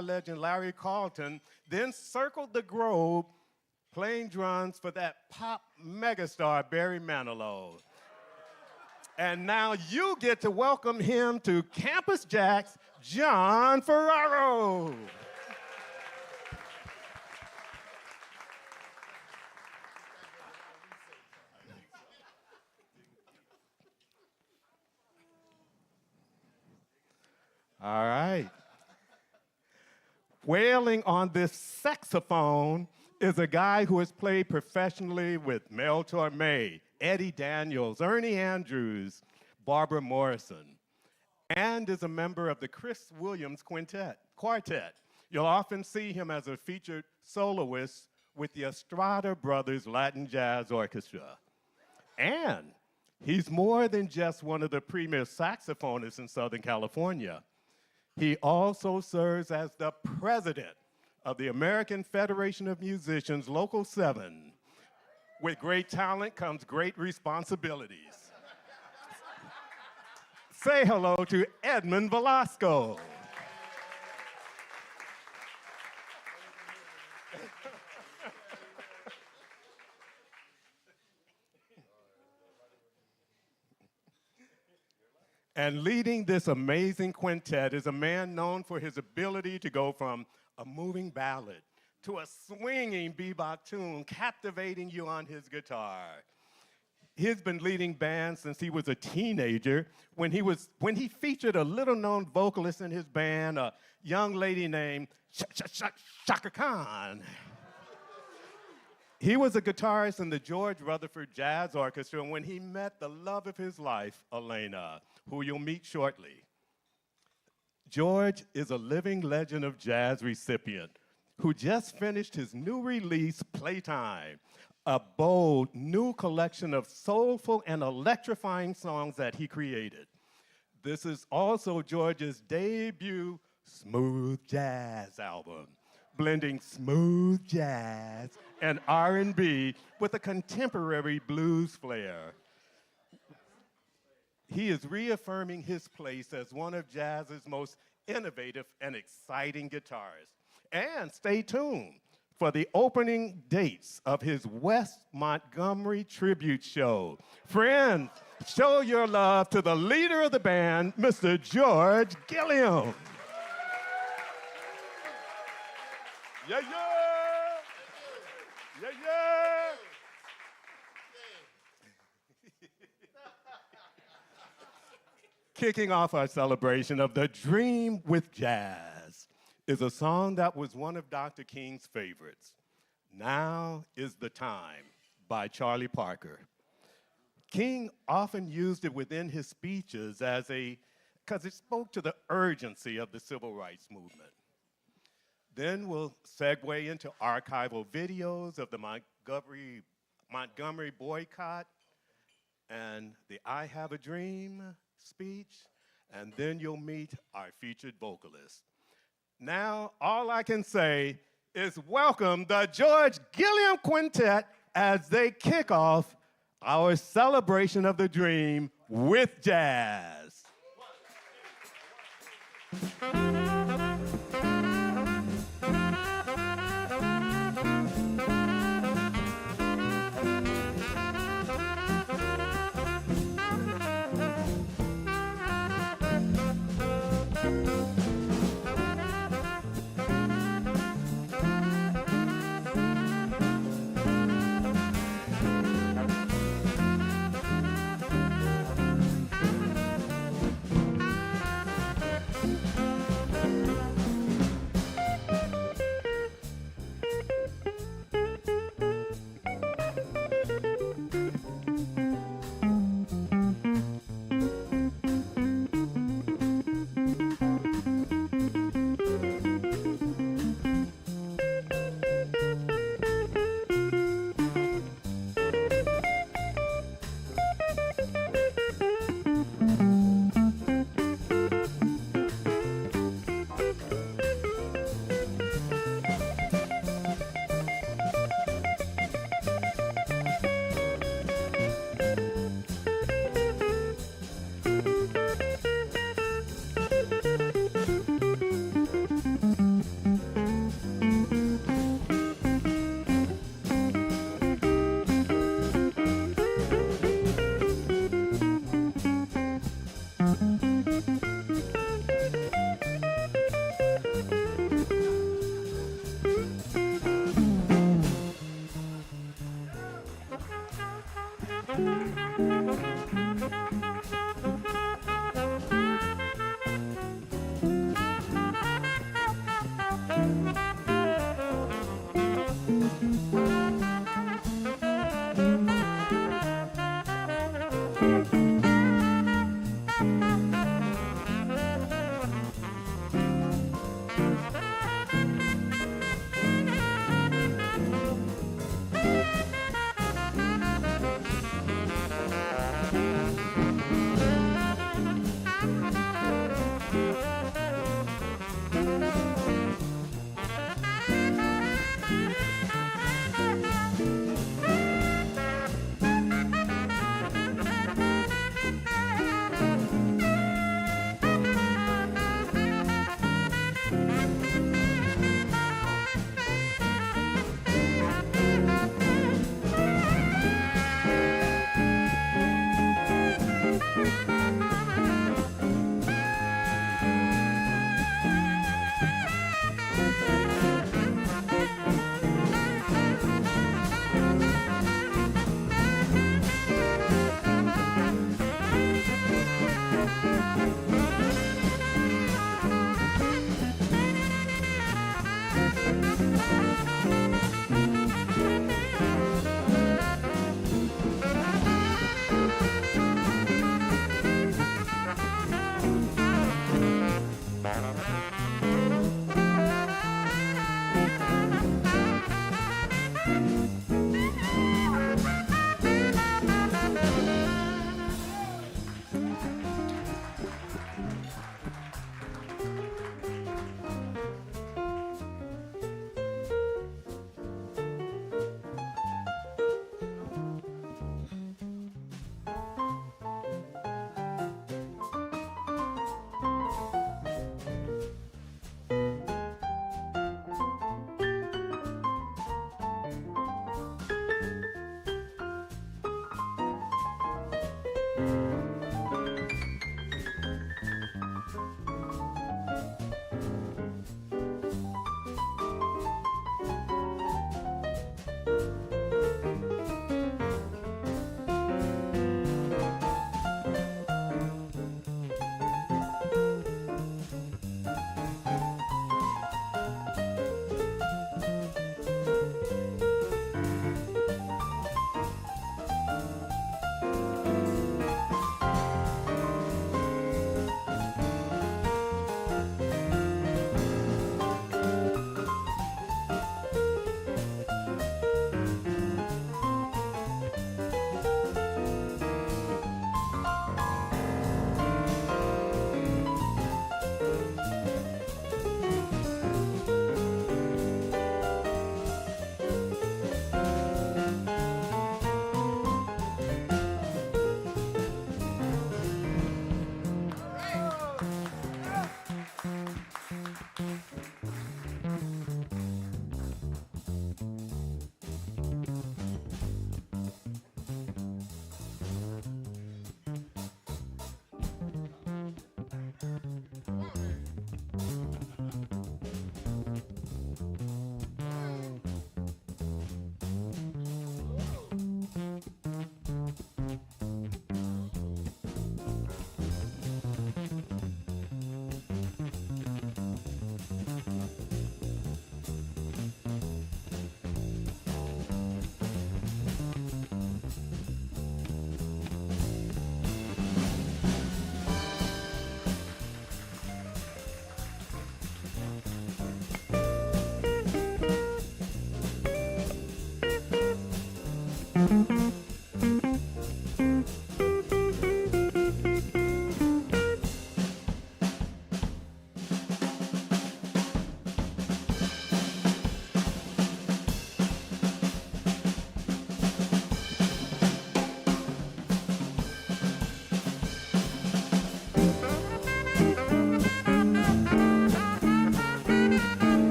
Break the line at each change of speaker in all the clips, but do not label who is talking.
guitar legend Larry Carlton then circled the globe playing drums for that pop megastar Barry Manilow. And now you get to welcome him to Campus JAX, John Ferraro. All right. Wailing on this saxophone is a guy who has played professionally with Mel Torme, Eddie Daniels, Ernie Andrews, Barbara Morrison, and is a member of the Chris Williams Quartet. You'll often see him as a featured soloist with the Estrada Brothers Latin Jazz Orchestra. And he's more than just one of the premier saxophonists in Southern California. He also serves as the president of the American Federation of Musicians, Local 7. With great talent comes great responsibilities. Say hello to Edmund Velasco. And leading this amazing quintet is a man known for his ability to go from a moving ballad to a swinging bebop tune, captivating you on his guitar. He's been leading bands since he was a teenager, when he featured a little-known vocalist in his band, a young lady named Chaka Khan. He was a guitarist in the George Rutherford Jazz Orchestra when he met the love of his life, ELENA, who you'll meet shortly. George is a living legend of jazz recipient who just finished his new release, Playtime, a bold new collection of soulful and electrifying songs that he created. This is also George's debut smooth jazz album, blending smooth jazz and R&B with a contemporary blues flair. He is reaffirming his place as one of jazz's most innovative and exciting guitarists. And stay tuned for the opening dates of his West Montgomery tribute show. Friends, show your love to the leader of the band, Mr. George Gilliam. Yeah, yeah. Yeah, yeah. Kicking off our celebration of the Dream with Jazz is a song that was one of Dr. King's favorites. Now is the Time by Charlie Parker. King often used it within his speeches because it spoke to the urgency of the civil rights movement. Then we'll segue into archival videos of the Montgomery boycott and the I Have a Dream speech, and then you'll meet our featured vocalist. Now, all I can say is welcome the George Gilliam Quintet as they kick off our celebration of the dream with jazz.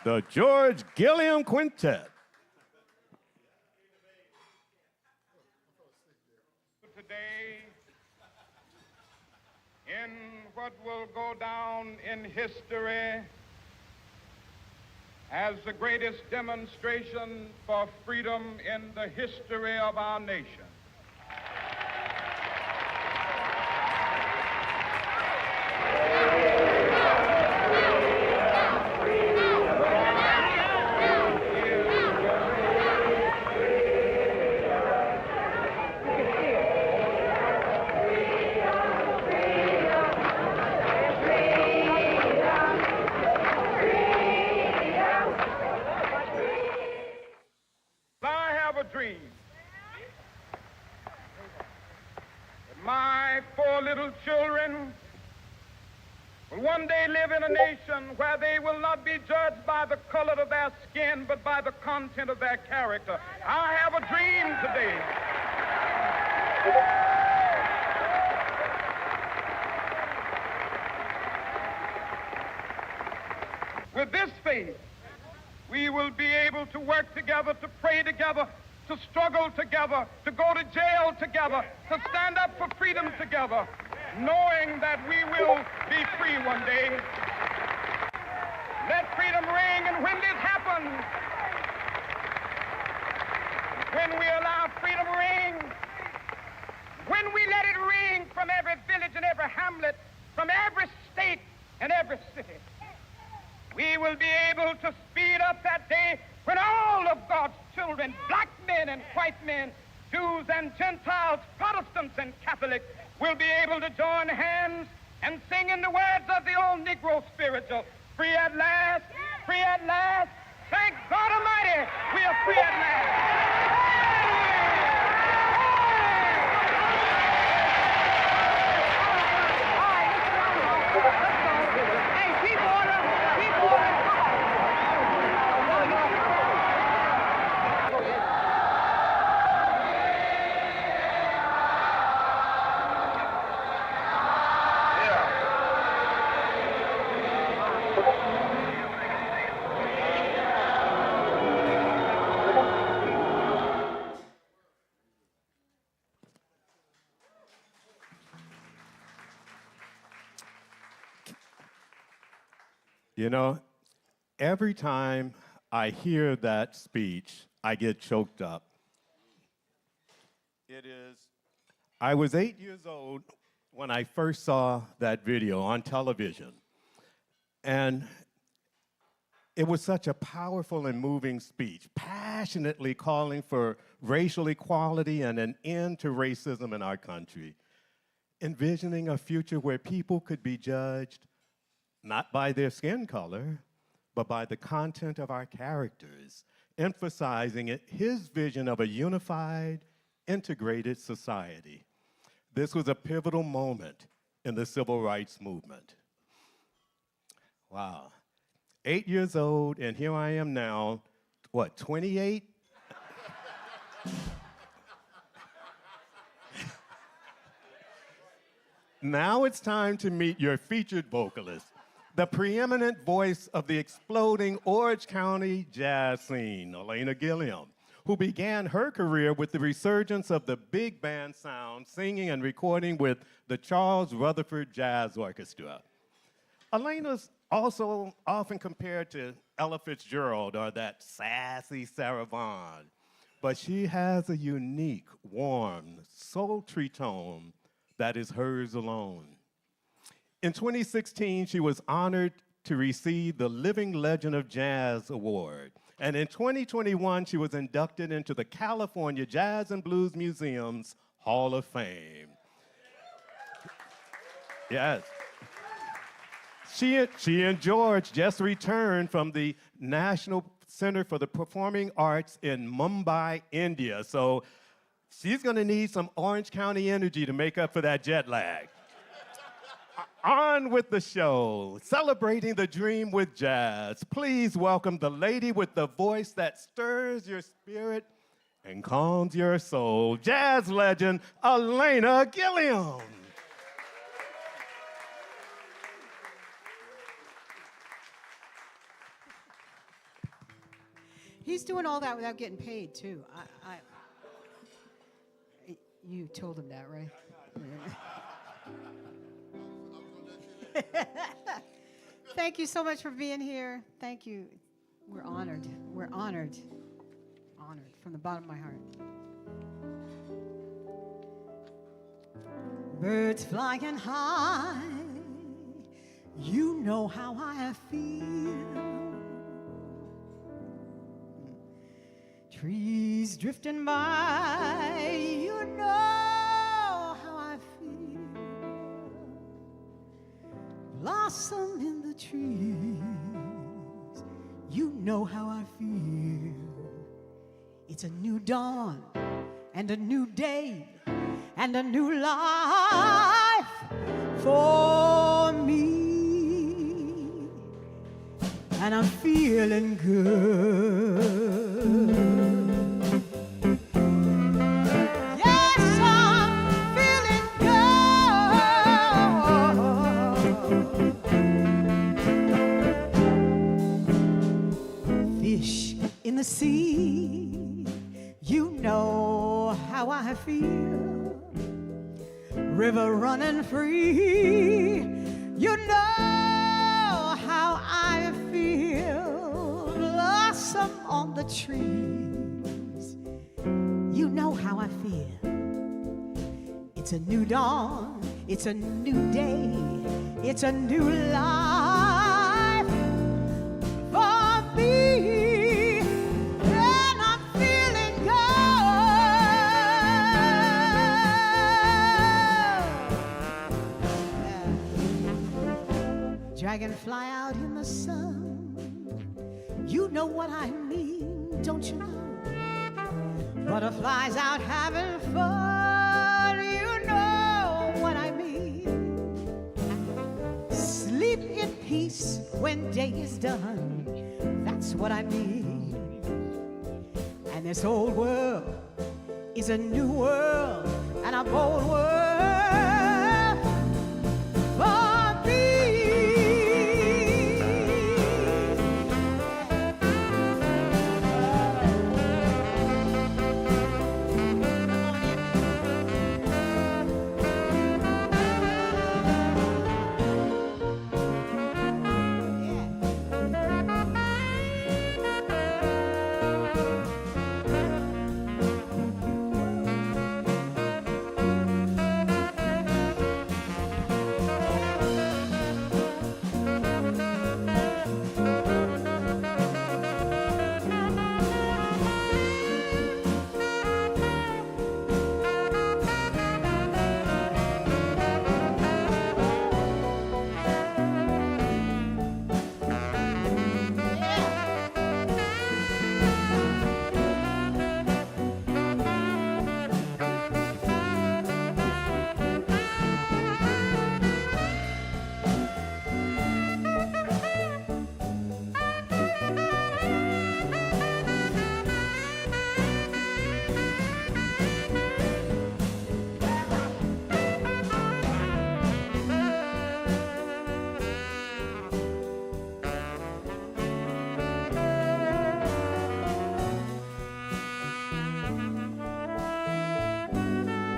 the George Gilliam Quintet.
Today, in what will go down in history as the greatest demonstration for freedom in the history of our nation. I have a dream that my 4 little children will one day live in a nation where they will not be judged by the color of their skin, but by the content of their character. I have a dream today. With this faith, we will be able to work together, to pray together, to struggle together, to go to jail together, to stand up for freedom together, knowing that we will be free one day. Let freedom ring, and when this happens, when we allow freedom to ring, when we let it ring from every village and every hamlet, from every state and every city, we will be able to speed up that day when all of God's children, black men and white men, Jews and Gentiles, Protestants and Catholics, will be able to join hands and sing in the words of the old Negro spiritual, free at last, free at last. Thank God Almighty, we are free at last.
You know, every time I hear that speech, I get choked up. I was 8 years old when I first saw that video on television. And it was such a powerful and moving speech, passionately calling for racial equality and an end to racism in our country, envisioning a future where people could be judged not by their skin color, but by the content of our characters, emphasizing his vision of a unified, integrated society. This was a pivotal moment in the civil rights movement. Wow. 8 years old, and here I am now, what, 28? Now it's time to meet your featured vocalist, the preeminent voice of the exploding Orange County jazz scene, ELENA GILLIAM, who began her career with the resurgence of the big band sound, singing and recording with the Charles Rutherford Jazz Orchestra. ELENA's also often compared to Ella Fitzgerald or that sassy Sarah Vaughan, but she has a unique, warm, sultry tone that is hers alone. In 2016, she was honored to receive the Living Legend of Jazz Award. And in 2021, she was inducted into the California Jazz and Blues Museum's Hall of Fame. Yes. She and George just returned from the National Center for the Performing Arts in Mumbai, India. So she's gonna need some Orange County energy to make up for that jet lag. On with the show, celebrating the dream with jazz. Please welcome the lady with the voice that stirs your spirit and calms your soul, jazz legend, ELENA GILLIAM.
He's doing all that without getting paid, too. You told him that, right? Thank you so much for being here. Thank you. We're honored. We're honored. Honored from the bottom of my heart. Birds flying high, you know how I feel. Trees drifting by, you know how I feel. Blossom in the trees, you know how I feel. It's a new dawn and a new day and a new life for me. And I'm feeling good. Yes, I'm feeling good. Fish in the sea, you know how I feel. River running free, you know how I feel. Blossom on the trees, you know how I feel. It's a new dawn, it's a new day, it's a new life for me. And I'm feeling good. Dragonfly out in the sun, you know what I mean, don't you know? Butterflies out having fun, you know what I mean. Sleep in peace when day is done, that's what I mean. And this old world is a new world and a bold world for me.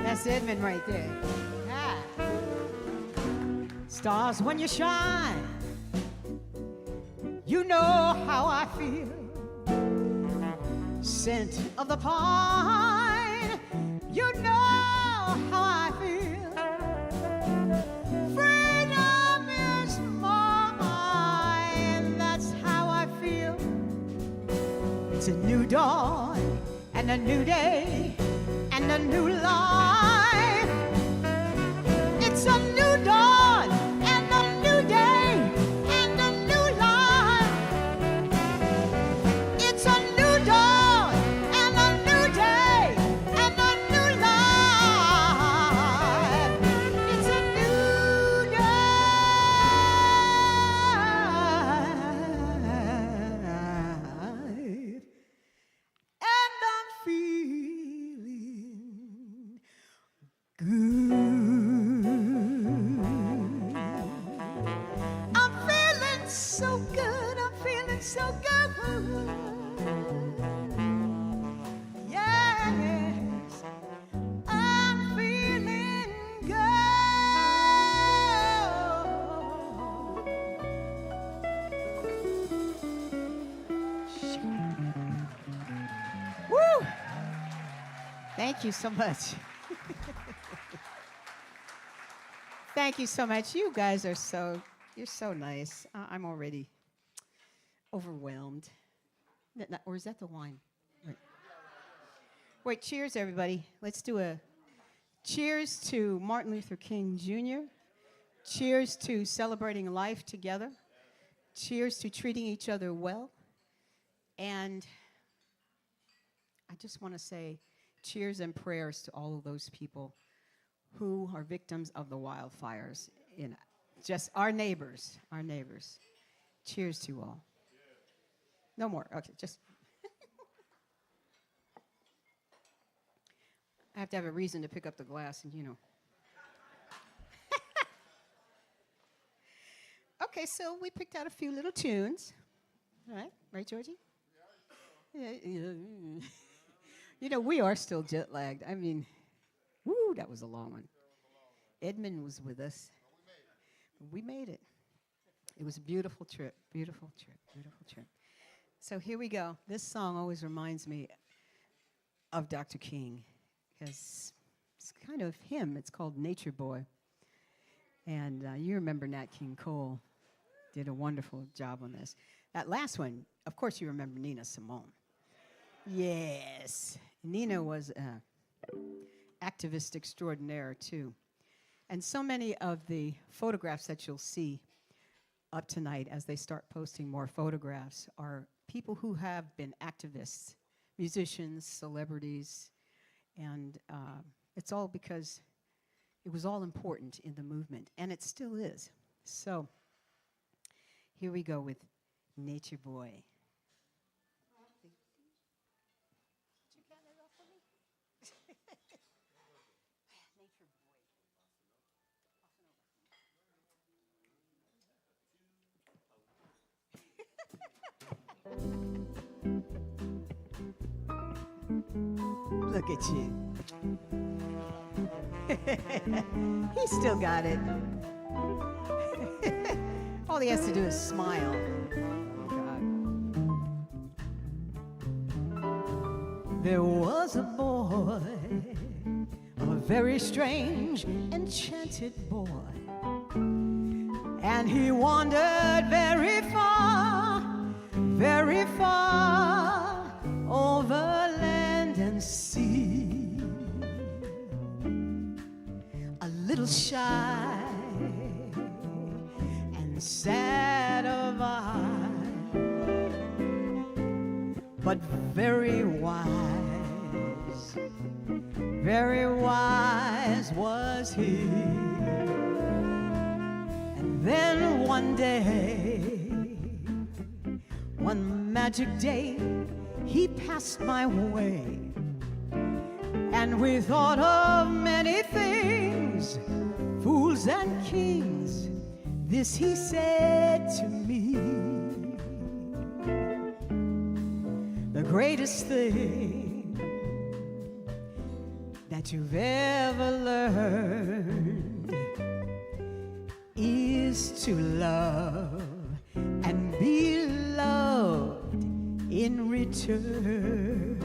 That's Edmund right there. Ah. Stars when you shine, you know how I feel. Scent of the pine, you know how I feel. Freedom is mine, that's how I feel. It's a new dawn and a new day and a new life. It's a new dawn and a new day and a new life. It's a new dawn and a new day and a new life. It's a new life. And I'm feeling good. I'm feeling so good. I'm feeling so good. Thank you so much. Thank you so much. You guys are you're so nice. I'm already overwhelmed. Or is that the wine? Wait, cheers, everybody. Let's do a cheers to Martin Luther King Jr. Cheers to celebrating life together. Cheers to treating each other well. And I just want to say cheers and prayers to all of those people who are victims of the wildfires in just our neighbors, Cheers to all. No more. Okay, just. I have to have a reason to pick up the glass, and you know. Okay, so we picked out a few little tunes. All right, right, Georgie? Yeah. You know, we are still jet lagged. I mean, woo, that was a long one. Edmund was with us. We made it. It was a beautiful trip, beautiful trip, beautiful trip. So here we go. This song always reminds me of Dr. King, because it's kind of him. It's called Nature Boy. And you remember Nat King Cole did a wonderful job on this. That last one, of course you remember Nina Simone. Yes. Nina was an activist extraordinaire, too. And so many of the photographs that you'll see up tonight as they start posting more photographs are people who have been activists, musicians, celebrities, and it's all because it was all important in the movement, and it still is. So here we go with Nature Boy. Look at you. He still got it. All he has to do is smile. Oh, God. There was a boy, a very strange, enchanted boy, and he wandered very far over land and sea. A little shy and sad of eye, but very wise was he. And then one day, one magic day, he passed my way, and we thought of many things, fools and kings. This he said to me: the greatest thing that you've ever learned is to love and be loved in return.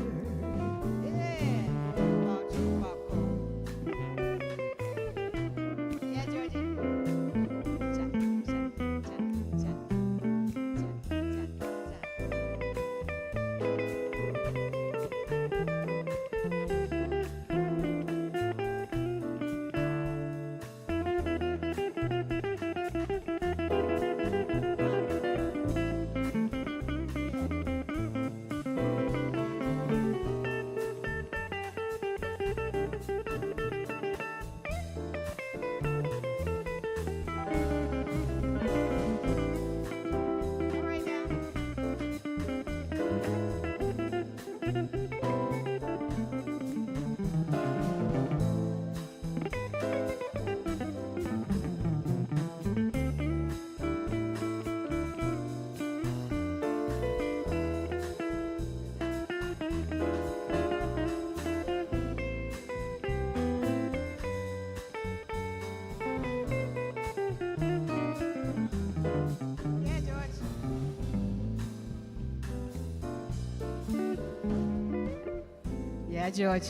Yeah, George.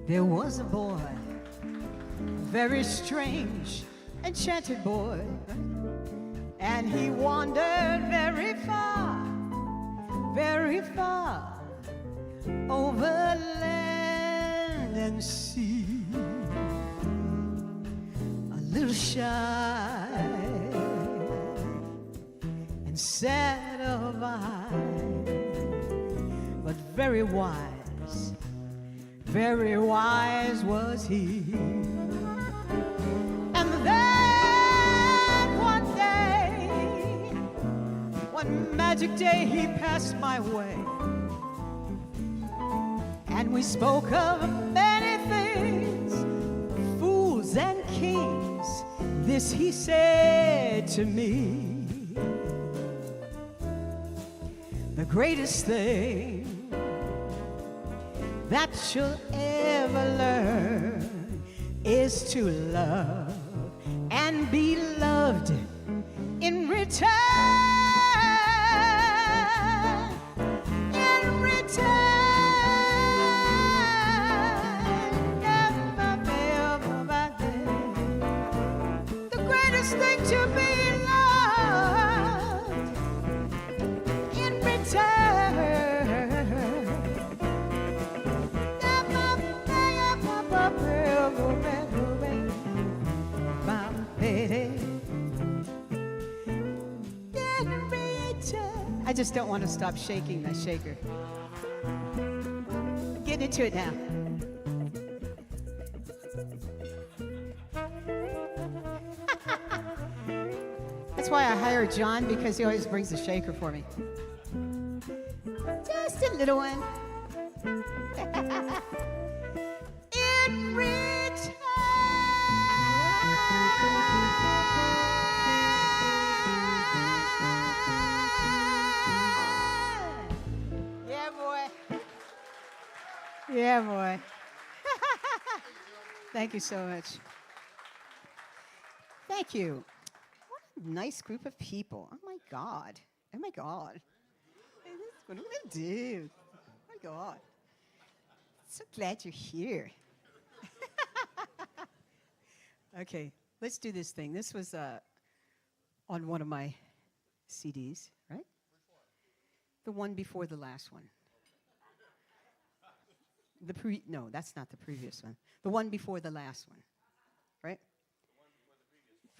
There was a boy, very strange, enchanted boy, and he wandered very far, over land and sea. A little shy and sad of eye, but very wise was he. And then one magic day he passed my way, and we spoke of many things, fools and kings. This he said to me: the greatest thing that you'll ever learn is to love and be loved in return. In return. The greatest thing to be loved in return. I just don't want to stop shaking my shaker. Get into it now. That's why I hired John, because he always brings the shaker for me. Just a little one. In return. Yeah, boy. Yeah, boy. Thank you so much. Thank you. What a nice group of people. Oh, my God. Oh, my God. What are we going to do? Oh, my God. So glad you're here. Okay, let's do this thing. This was on one of my CDs, right? The one before the last one. No, that's not the previous one. The one before the last one, right?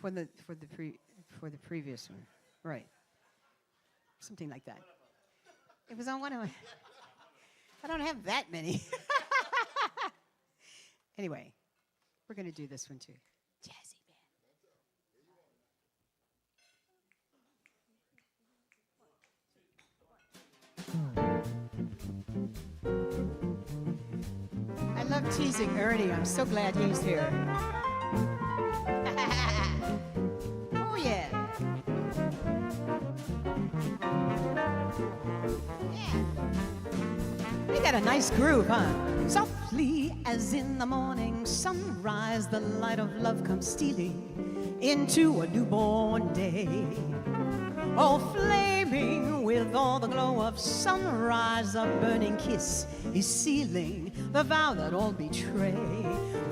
For the previous one, right? Something like that. It was on one of my. I don't have that many. Anyway, we're gonna do this one too. Jazzy band. I love teasing Ernie. I'm so glad he's here. Oh yeah. We got a nice groove, huh? Softly as in the morning sunrise, the light of love comes stealing into a newborn day. Oh, flaming with all the glow of sunrise, a burning kiss is sealing the vow that all betray.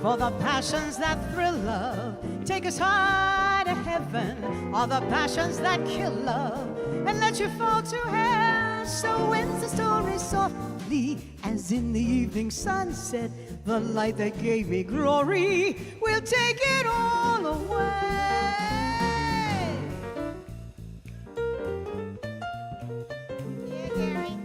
For the passions that thrill love take us high to heaven, are the passions that kill love and let you fall to hell. So ends the story softly as in the evening sunset, the light that gave me glory will take it all away. Yeah, Gary.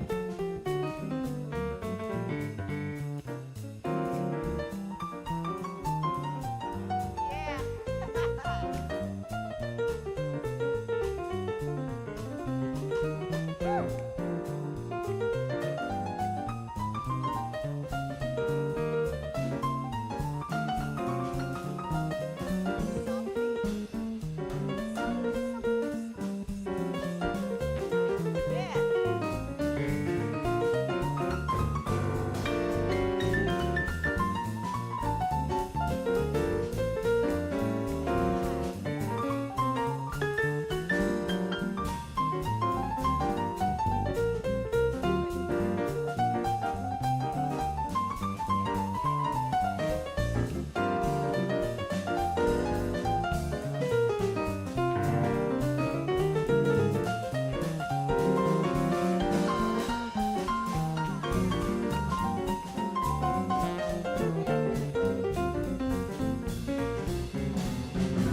Yeah.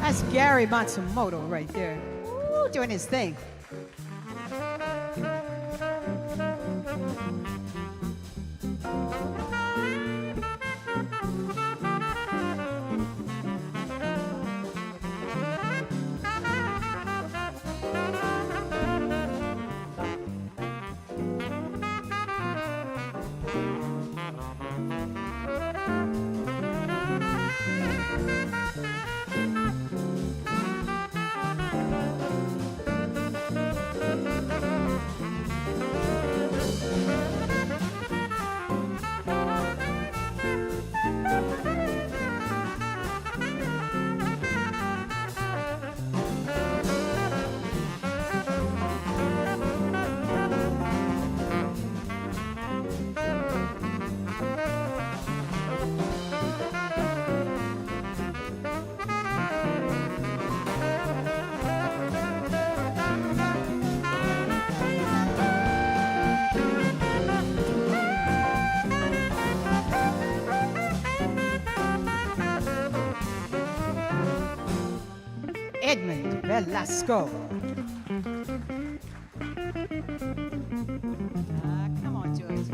That's Gary Matsumoto right there. Ooh, doing his thing. Edmund Velasco. Come on, George.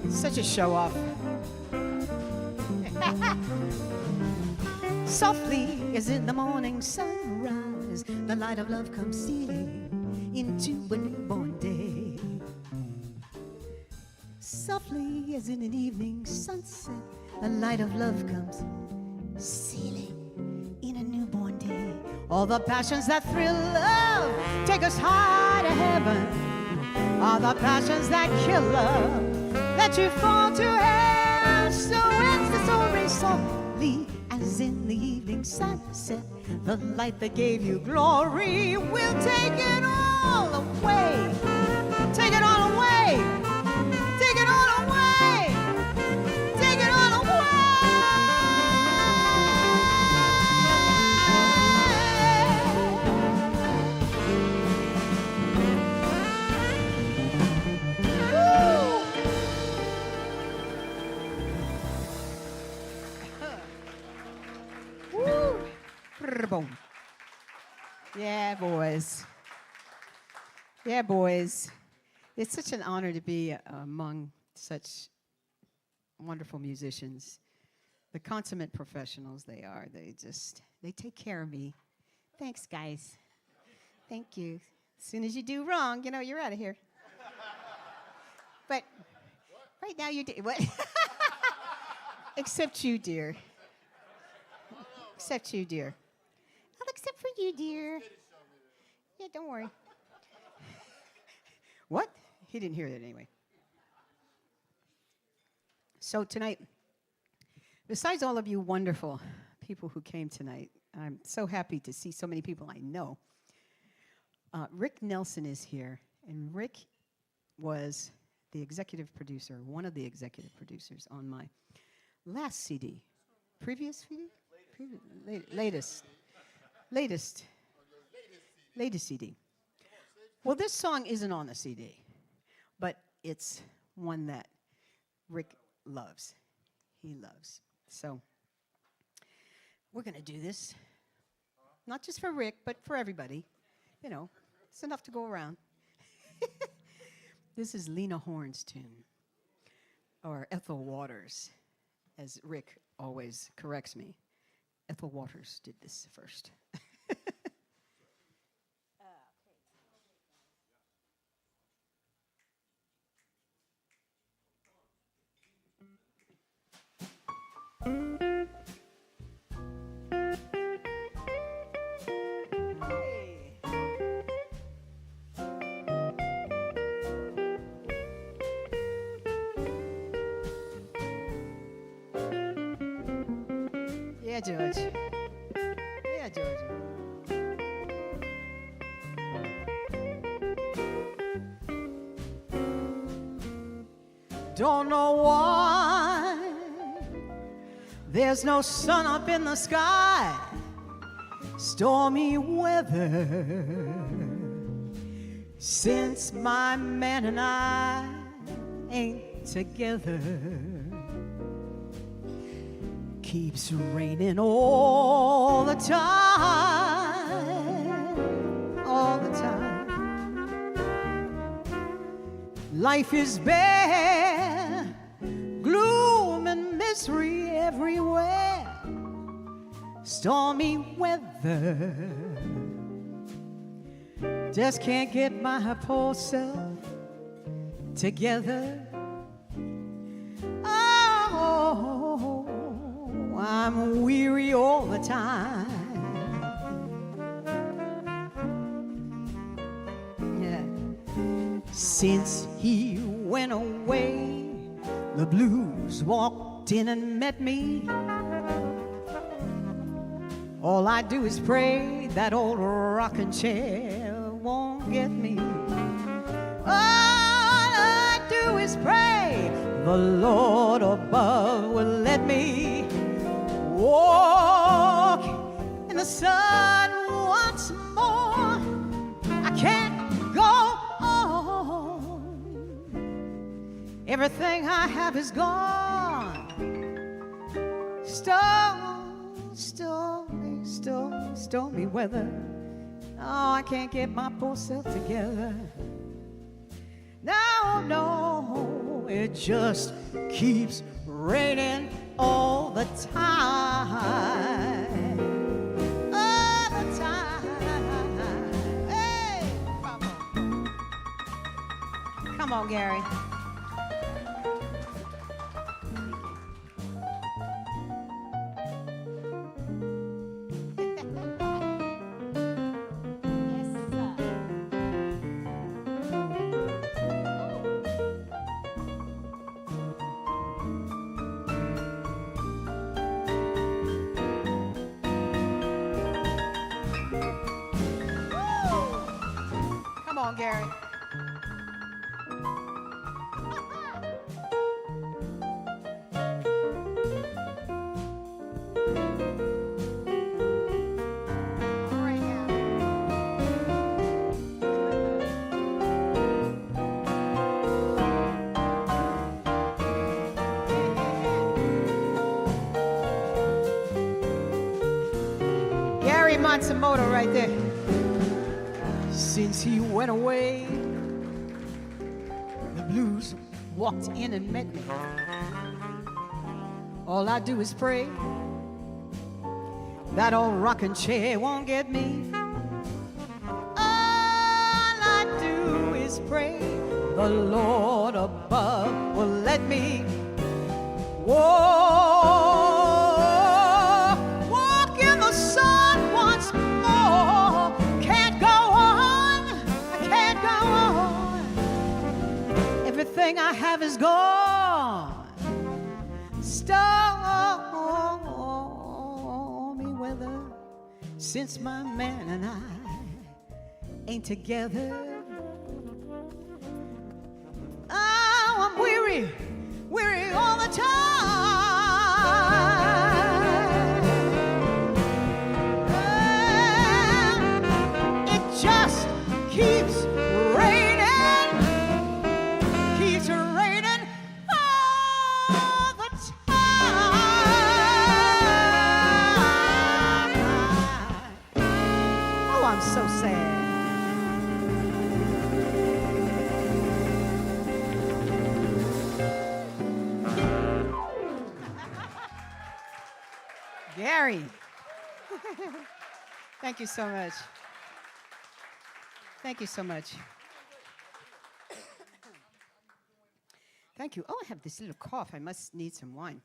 Such a show off. Softly as in the morning sunrise, the light of love comes stealing into a newborn day. Softly as in an evening sunset, the light of love comes stealing in a newborn day. All the passions that thrill love take us high to heaven. All the passions that kill love let you fall to hell. So as the soul rays softly as in the evening sunset, the light that gave you glory will take it all away. Take it all away. Take it all away. Take it all away. Boom. Yeah, boys. Yeah, boys. It's such an honor to be among such wonderful musicians. The consummate professionals they are. They take care of me. Thanks, guys. Thank you. As soon as you do wrong, you know, you're out of here. But right now you did what? Except you, dear. Except you, dear. Well, except for you, dear. Yeah, don't worry. What? He didn't hear that anyway. So tonight, besides all of you wonderful people who came tonight, I'm so happy to see so many people I know. Rick Nelson is here, and Rick was the executive producer, one of the executive producers on my last CD. Previous CD? Latest CD. Well, this song isn't on the CD, but it's one that Rick loves. He loves. So we're going to do this, not just for Rick, but for everybody. You know, it's enough to go around. This is Lena Horne's tune, or Ethel Waters, as Rick always corrects me. Ethel Waters did this first. Yeah, George. Yeah, George. Don't know why there's no sun up in the sky. Stormy weather since my man and I ain't together. Keeps raining all the time, all the time. Life is bare, gloom and misery everywhere. Stormy weather, just can't get my poor self together. Oh, I'm weary all the time. Yeah. Since he went away, the blues walked in and met me. All I do is pray that old rocking chair won't get me. All I do is pray the Lord above will let me walk in the sun once more. I can't go on. Everything I have is gone. Stormy weather. Oh, I can't get my poor self together. No, it just keeps raining all the time. All the time. Hey, come on, Gary. Come on, Gary. Gary Matsumoto right there. Since he went away, blues walked in and met me, all I do is pray that old rocking chair won't get me. All I do is pray the Lord above will let me walk in the sun once more. Can't go on, I can't go on. Everything I have is gone. Stormy weather, since my man and I ain't together. Oh, I'm weary, weary all the time. And it just keeps raining all the time. Oh, I'm so sad. Gary. Thank you so much. Thank you so much. Thank you. Oh, I have this little cough. I must need some wine.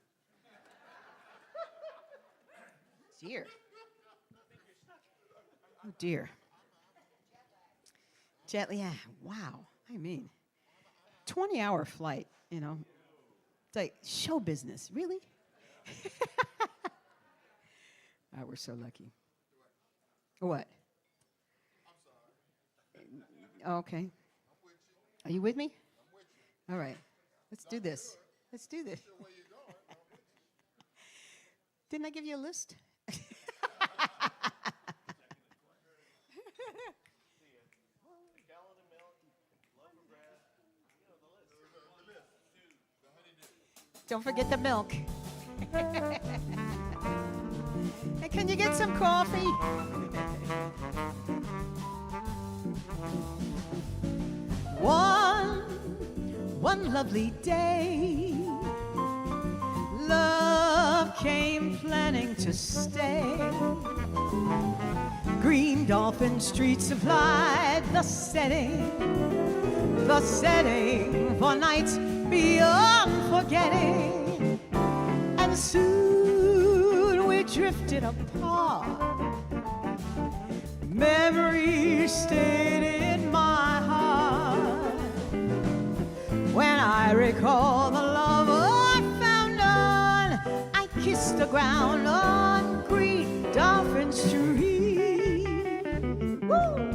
Dear. Oh, dear. Jet lag. Wow. I mean, 20-hour flight, you know. It's like show business. Really? Oh, we're so lucky. What? I'm sorry. Okay. Are you with me? I'm with you. All right. Let's do this. Let's do this. Didn't I give you a list? Don't forget the milk. Hey, can you get some coffee? One lovely day, love came planning to stay. Green dolphin streets supplied the setting for nights beyond forgetting. And soon we drifted apart. Memories stayed in my heart. When I recall the love I found on, I kissed the ground on Green Dolphin Street. Woo!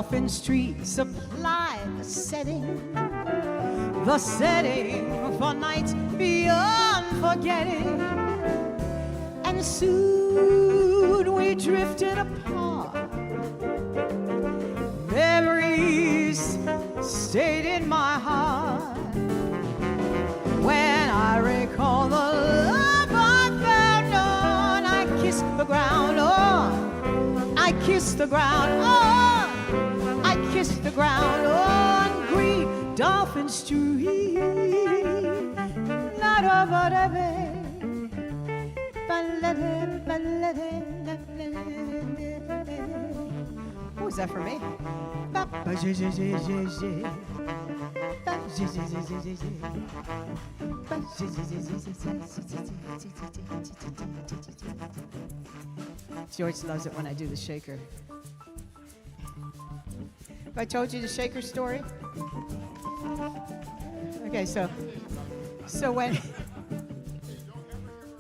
Dolphin Street supplied the setting for nights beyond forgetting. And soon we drifted apart. Memories stayed in my heart. When I recall the love I found on, I kissed the ground on. I kissed the ground on. I kissed the ground on green Dolphin Street. What was that for me? George loves it when I do the shaker. Have I told you the shaker story? Okay, so when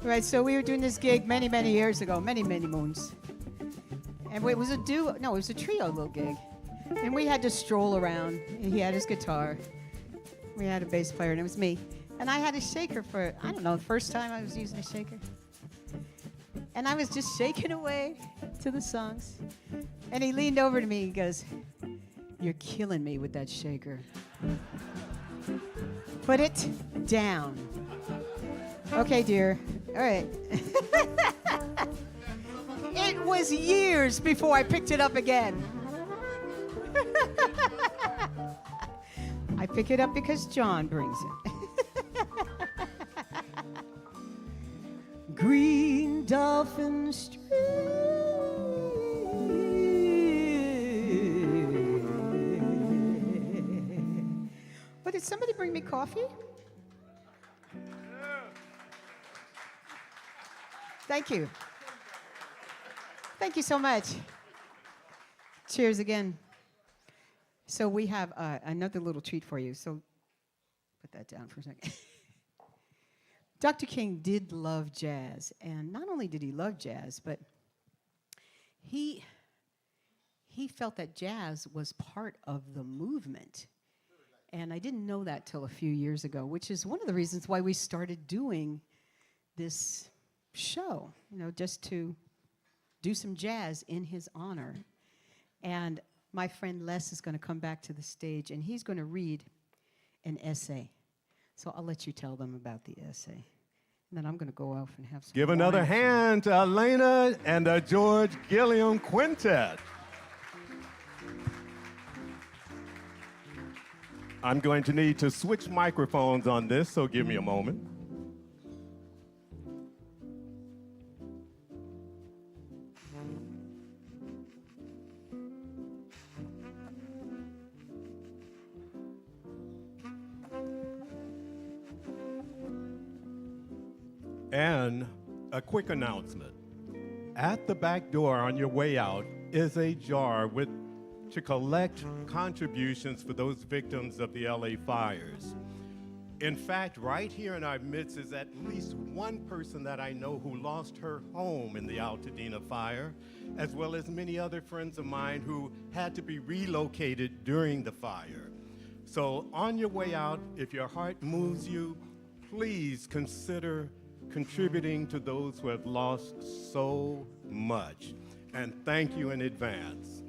right, so we were doing this gig many years ago, many moons, and it was a duo. No, it was a trio little gig, and we had to stroll around. And he had his guitar, we had a bass player, and it was me, and I had a shaker for I don't know the first time I was using a shaker, and I was just shaking away to the songs, and he leaned over to me. He goes, "You're killing me with that shaker. Put it down." Okay, dear. All right. It was years before I picked it up again. I pick it up because John brings it. Green Dolphin Street. But did somebody bring me coffee? Thank you. Thank you so much. Cheers again. So we have another little treat for you. So put that down for a second. Dr. King did love jazz. And not only did he love jazz, but he felt that jazz was part of the movement. And I didn't know that till a few years ago, which is one of the reasons why we started doing this show, just to do some jazz in his honor. And my friend Les is going to come back to the stage, and he's going to read an essay. So I'll let you tell them about the essay. And then I'm going to go off and have some
Give
wine.
another hand to ELENA and the George GILLIAM Quintet. I'm going to need to switch microphones on this, so give me a moment. And a quick announcement. At the back door on your way out is a jar to collect contributions for those victims of the LA fires. In fact, right here in our midst is at least one person that I know who lost her home in the Altadena fire, as well as many other friends of mine who had to be relocated during the fire. So on your way out, if your heart moves you, please consider contributing to those who have lost so much. And thank you in advance.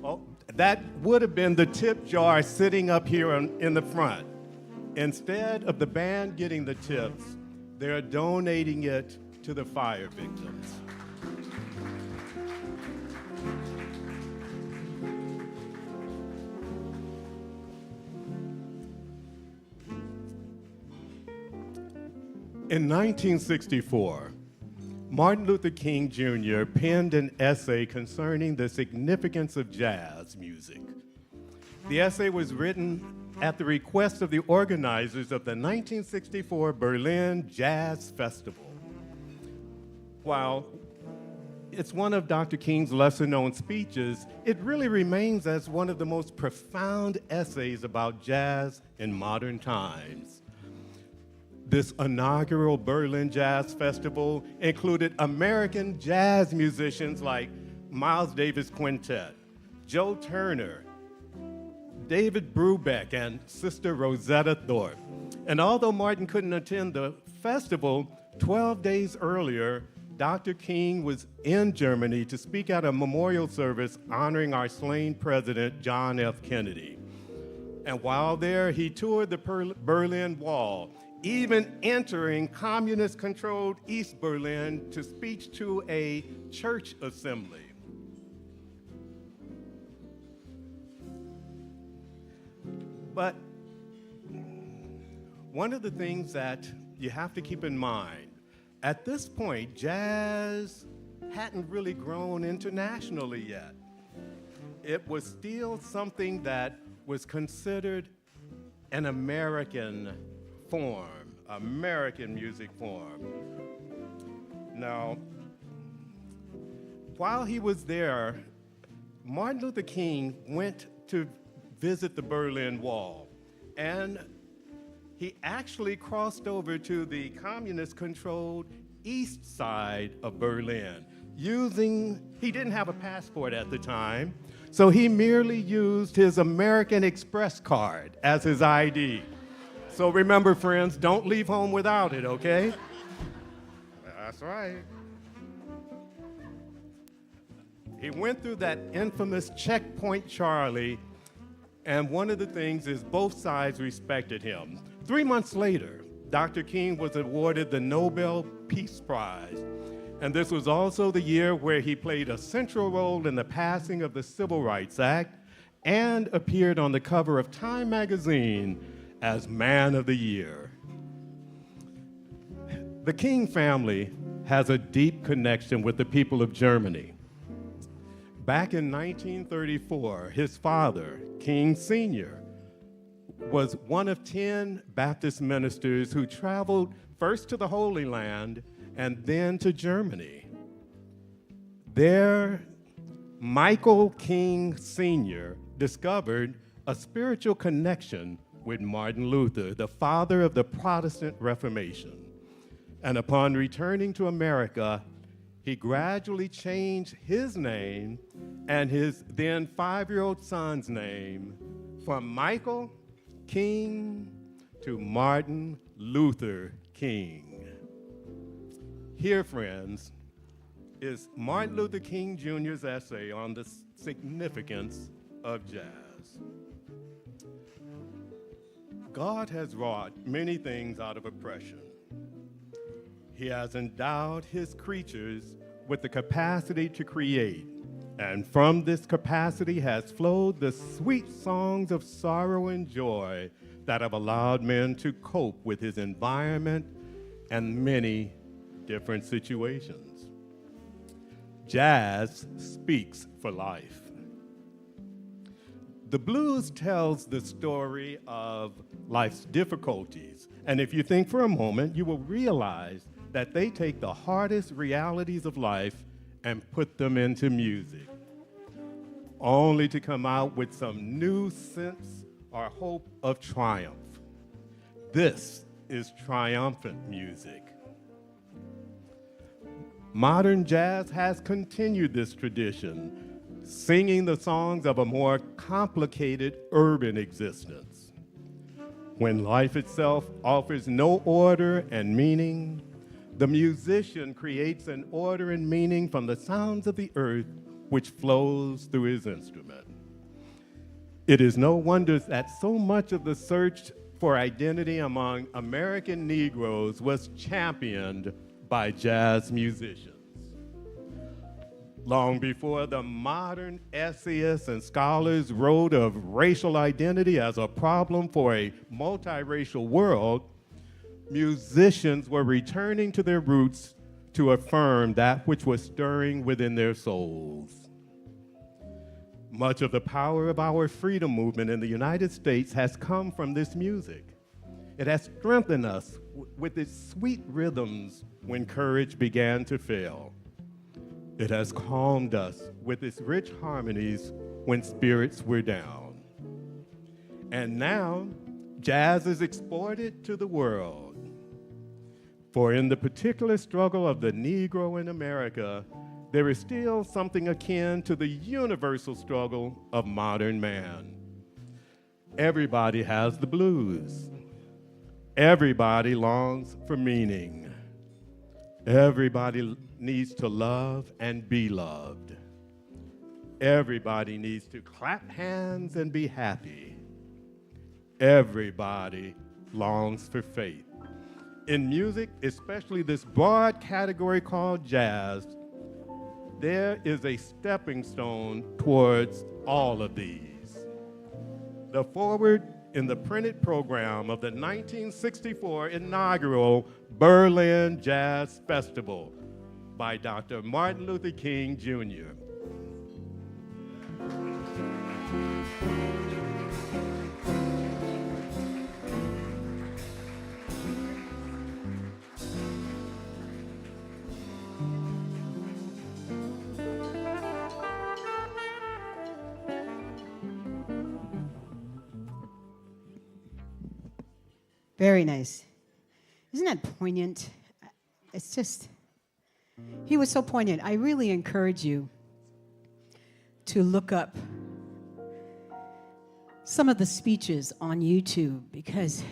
Oh, that would have been the tip jar sitting up here in the front. Instead of the band getting the tips, they're donating it to the fire victims. In 1964, Martin Luther King Jr. penned an essay concerning the significance of jazz music. The essay was written at the request of the organizers of the 1964 Berlin Jazz Festival. While it's one of Dr. King's lesser-known speeches, it really remains as one of the most profound essays about jazz in modern times. This inaugural Berlin Jazz Festival included American jazz musicians like Miles Davis Quintet, Joe Turner, David Brubeck, and Sister Rosetta Thorpe. And although Martin couldn't attend the festival, 12 days earlier, Dr. King was in Germany to speak at a memorial service honoring our slain president, John F. Kennedy. And while there, he toured the Berlin Wall, even entering communist-controlled East Berlin to speak to a church assembly. But one of the things that you have to keep in mind, at this point, jazz hadn't really grown internationally yet. It was still something that was considered an American form, American music form. Now, while he was there, Martin Luther King went to visit the Berlin Wall, and he actually crossed over to the communist-controlled east side of Berlin he didn't have a passport at the time, so he merely used his American Express card as his ID. So remember, friends, don't leave home without it, okay? That's right. He went through that infamous Checkpoint Charlie, and one of the things is both sides respected him. 3 months later, Dr. King was awarded the Nobel Peace Prize, and this was also the year where he played a central role in the passing of the Civil Rights Act and appeared on the cover of Time magazine as Man of the Year. The King family has a deep connection with the people of Germany. Back in 1934, his father, King Sr., was one of 10 Baptist ministers who traveled first to the Holy Land and then to Germany. There, Michael King Sr. discovered a spiritual connection with Martin Luther, the father of the Protestant Reformation. And upon returning to America, he gradually changed his name and his then 5-year-old son's name from Michael King to Martin Luther King. Here, friends, is Martin Luther King Jr.'s essay on the significance of jazz. God has wrought many things out of oppression. He has endowed his creatures with the capacity to create, and from this capacity has flowed the sweet songs of sorrow and joy that have allowed men to cope with his environment and many different situations. Jazz speaks for life. The blues tells the story of life's difficulties, and if you think for a moment, you will realize that they take the hardest realities of life and put them into music, only to come out with some new sense or hope of triumph. This is triumphant music. Modern jazz has continued this tradition, singing the songs of a more complicated urban existence. When life itself offers no order and meaning, the musician creates an order and meaning from the sounds of the earth which flows through his instrument. It is no wonder that so much of the search for identity among American Negroes was championed by jazz musicians. Long before the modern essayists and scholars wrote of racial identity as a problem for a multiracial world, musicians were returning to their roots to affirm that which was stirring within their souls. Much of the power of our freedom movement in the United States has come from this music. It has strengthened us with its sweet rhythms when courage began to fail. It has calmed us with its rich harmonies when spirits were down. And now, jazz is exported to the world. For in the particular struggle of the Negro in America, there is still something akin to the universal struggle of modern man. Everybody has the blues. Everybody longs for meaning. Everybody needs to love and be loved. Everybody needs to clap hands and be happy. Everybody longs for faith. In music, especially this broad category called jazz, there is a stepping stone towards all of these. The foreword in the printed program of the 1964 inaugural Berlin Jazz Festival by Dr. Martin Luther King, Jr.
Very nice. Isn't that poignant? It's just, he was so poignant. I really encourage you to look up some of the speeches on YouTube because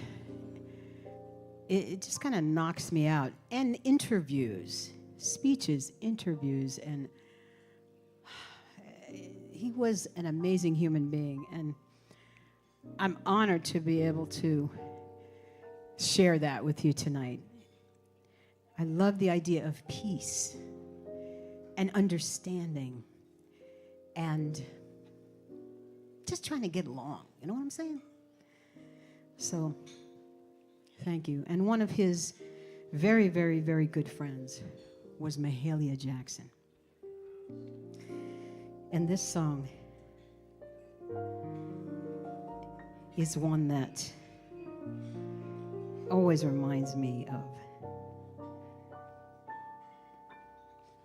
it just kind of knocks me out. And interviews, speeches, interviews, and he was an amazing human being. And I'm honored to be able to share that with you tonight. I love the idea of peace and understanding and just trying to get along. You know what I'm saying? So, thank you. And one of his very, very, very good friends was Mahalia Jackson. And this song is one that always reminds me of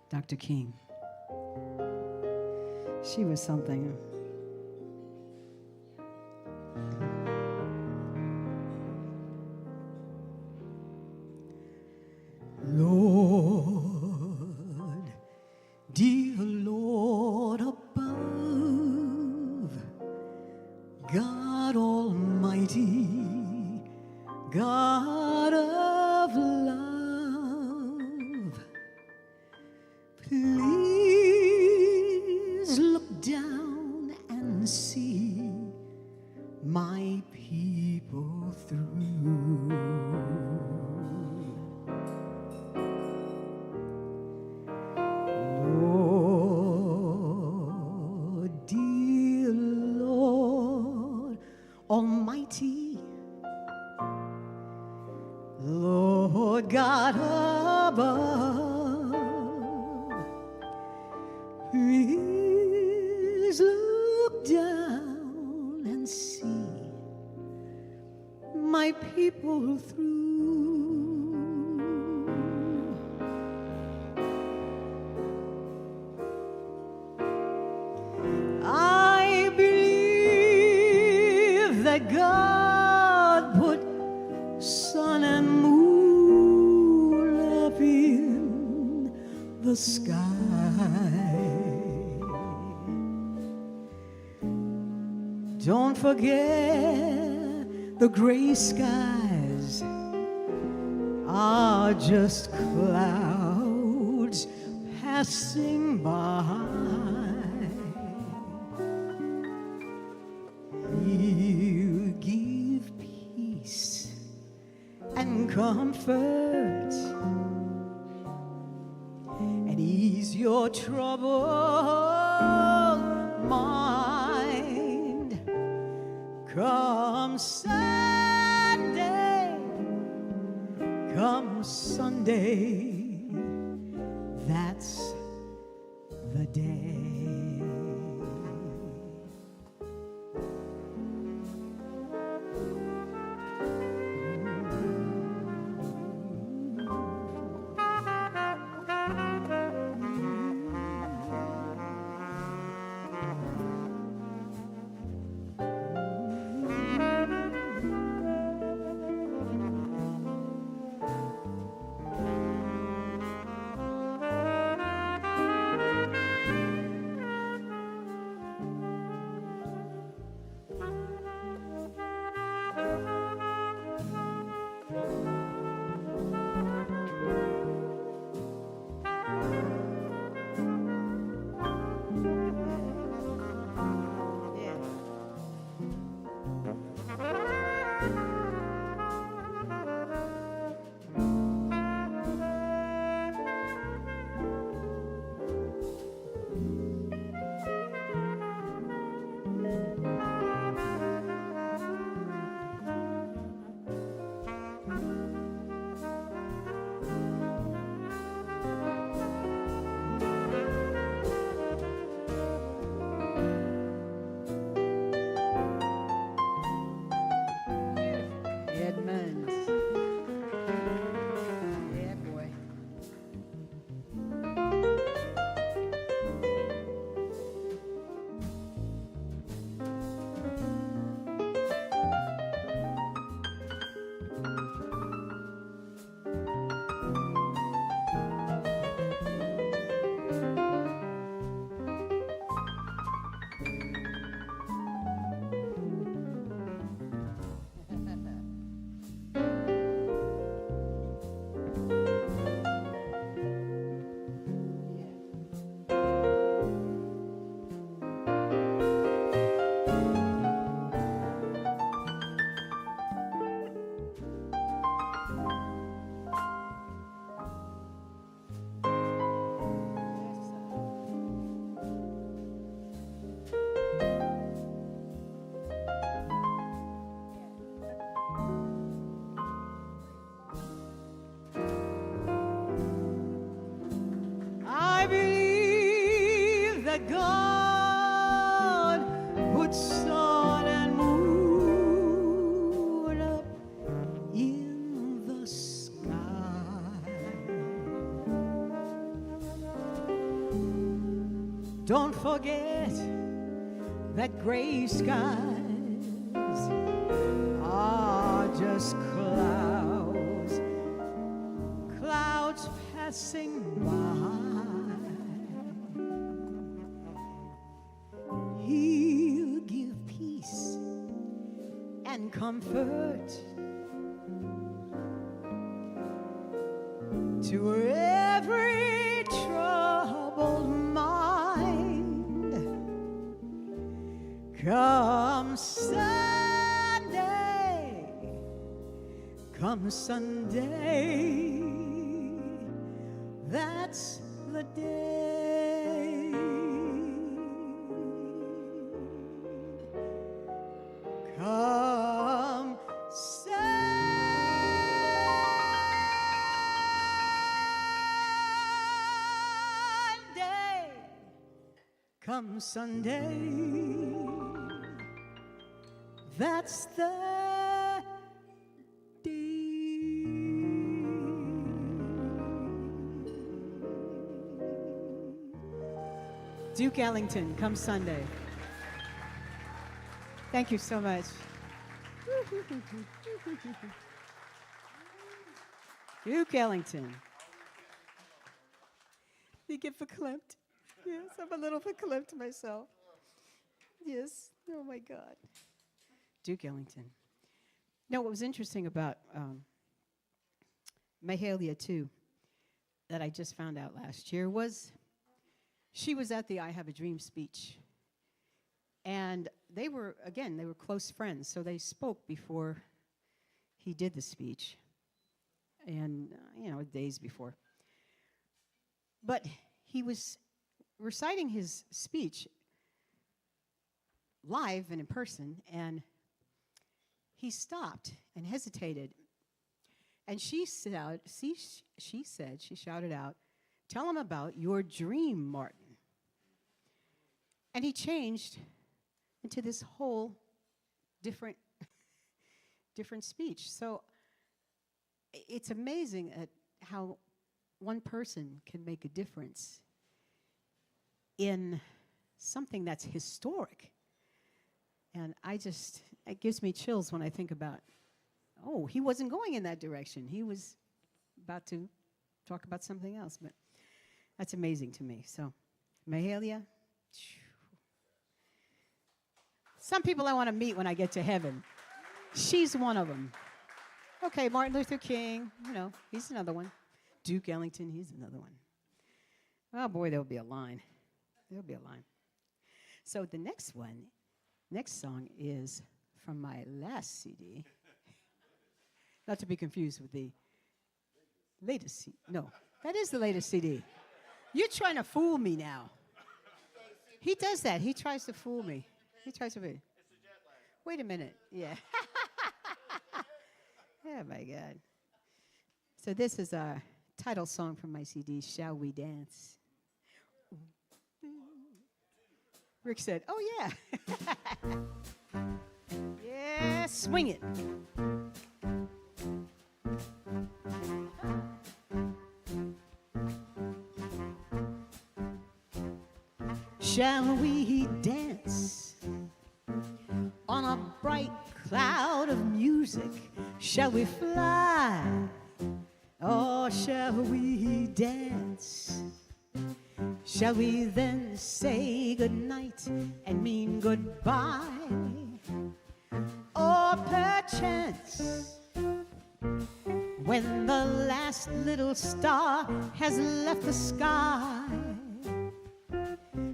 Dr. King. She was something. Lord, dear Lord above, God Almighty, God of love, please look down and see my people through. Lord, dear Lord Almighty, Lord God above, please look down and see my people through. I believe that God put sun and moon up in the sky. Don't forget the gray skies are just clouds passing by. He'll give peace and comfort and ease your troubled mind. Come Sunday, that's the day. Don't forget that gray skies are just clouds, clouds passing by. He'll give peace and comfort to every troubled mind. Come Sunday, that's the day. Come Sunday, come Sunday, that's the Duke Ellington, come Sunday. Thank you so much. Duke Ellington. You get verklempt. Yes, I'm a little verklempt myself. Yes, oh my God. Duke Ellington. No, what was interesting about Mahalia, too, that I just found out last year was she was at the I Have a Dream speech. And they were close friends, so they spoke before he did the speech. And, days before. But he was reciting his speech live and in person, and he stopped and hesitated. And she shouted out, "Tell him about your dream, Martin." And he changed into this whole different speech. So it's amazing at how one person can make a difference in something that's historic. And it gives me chills when I think about, he wasn't going in that direction. He was about to talk about something else, but that's amazing to me. So, Mahalia, some people I want to meet when I get to heaven. She's one of them. Okay, Martin Luther King, he's another one. Duke Ellington, he's another one. Oh boy, there'll be a line. There'll be a line. So the next song is from my last CD. Not to be confused with the latest CD. No, that is the latest CD. You're trying to fool me now. He does that. He tries to fool me. He tries to be. Wait a minute. Yeah. Oh, my God. So this is a title song from my CD, Shall We Dance? Rick said, oh, yeah. Yeah, swing it. Shall we dance on a bright cloud of music? Shall we fly, or shall we dance? Shall we then say goodnight and mean goodbye? Or perchance, when the last little star has left the sky,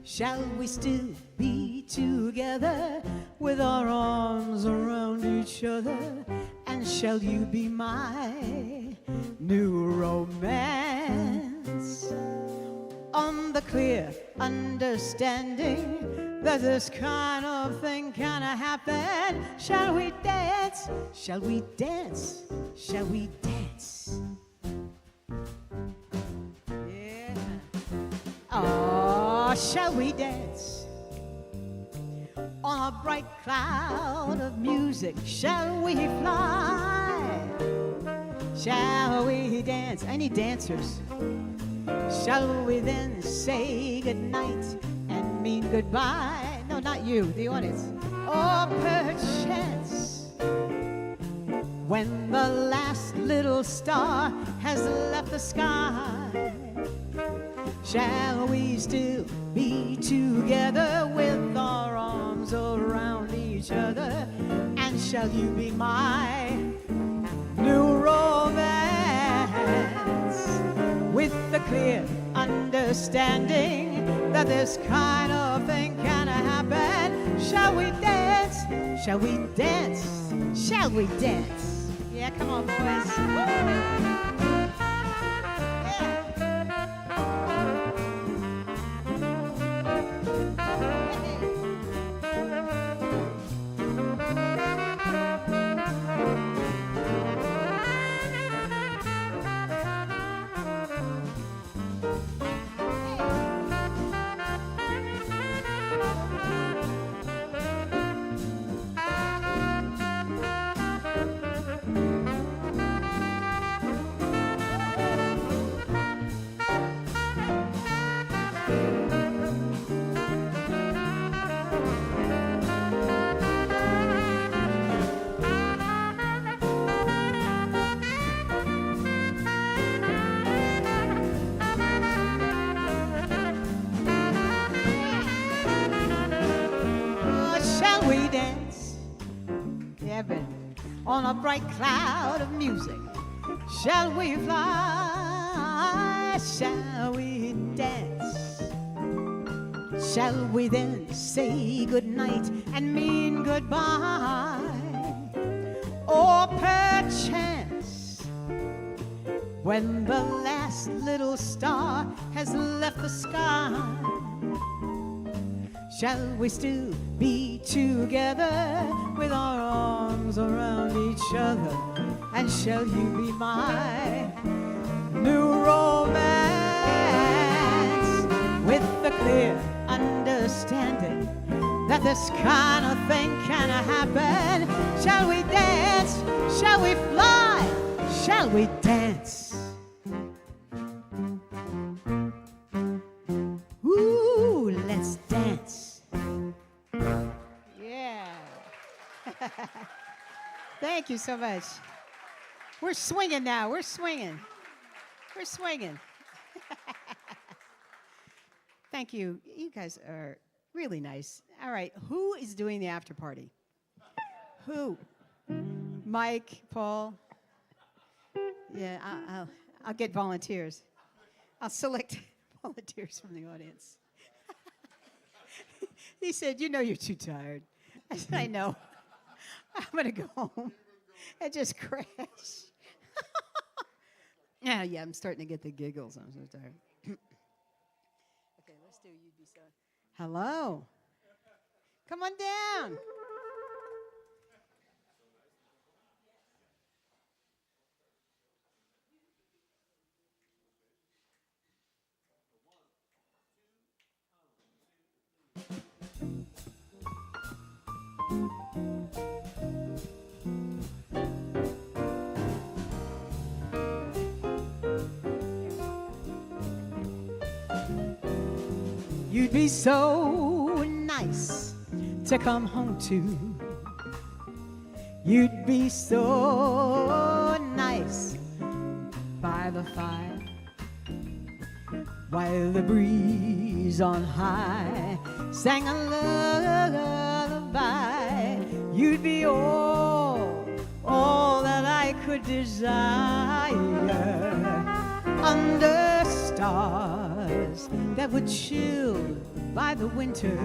shall we still be together with our arms around each other? And shall you be my new romance? On the clear understanding that this kind of thing can happen. Shall we dance? Shall we dance? Shall we dance? Yeah. Oh, shall we dance on a bright cloud of music? Shall we fly? Shall we dance? Any dancers? Shall we then say goodnight and mean goodbye. No, not you, the audience. Or perchance, when the last little star has left the sky, shall we still be together with our arms around each other? And shall you be my new romance, with the clear understanding that this kind of thing can happen? Shall we dance? Shall we dance? Shall we dance? Yeah, come on, boys. On a bright cloud of music, shall we fly? Shall we dance? Shall we then say goodnight and mean goodbye? Or perchance, when the last little star has left the sky, shall we still be together with our arms around each other? And shall you be my new romance, with the clear understanding that this kind of thing can happen? Shall we dance? Shall we fly? Shall we dance? Ooh, let's dance. Yeah. Thank you so much. We're swinging now. We're swinging. We're swinging. Thank you. You guys are really nice. All right. Who is doing the after party? Who? Mike, Paul? Yeah, I'll get volunteers. I'll select volunteers from the audience. He said, "You know you're too tired." I said, "I know. I'm going to go home and just crash." Yeah, I'm starting to get the giggles. I'm so tired. Okay, let's do You'd Be So. Hello. Come on down. You'd be so nice to come home to. You'd be so nice by the fire, while the breeze on high sang a lullaby. You'd be all that I could desire, under stars that would chill by the winter,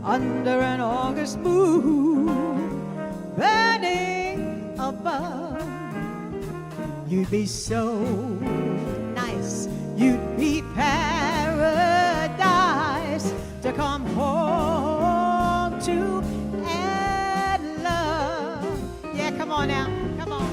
under an August moon burning above. You'd be so nice, you'd be paradise to come home to and love. Yeah, come on now, come on.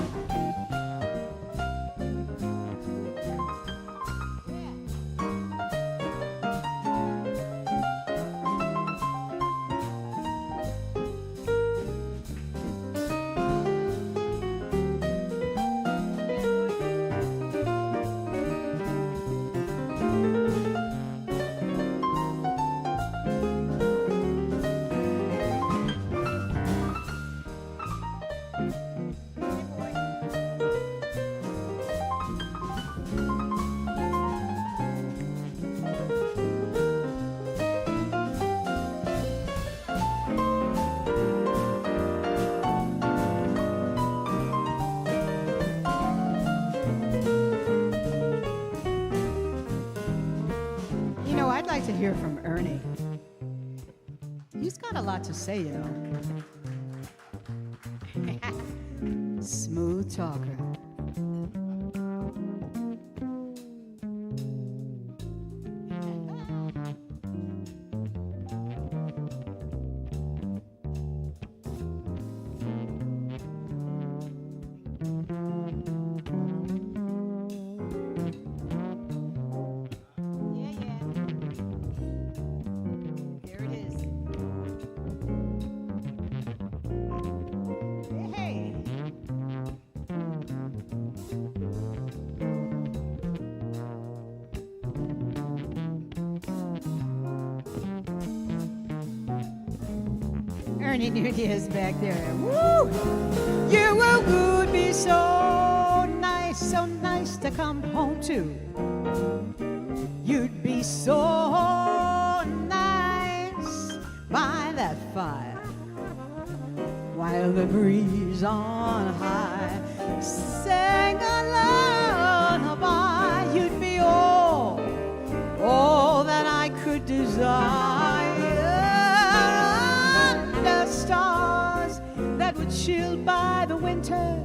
hear from Ernie. He's got a lot to say, you know. Smooth talker. Ernie Nunez back there. Woo! You would be so nice to come home to. You'd be so nice by that fire while the breeze on high sang a lullaby. You'd be all that I could desire. Stars that were chilled by the winter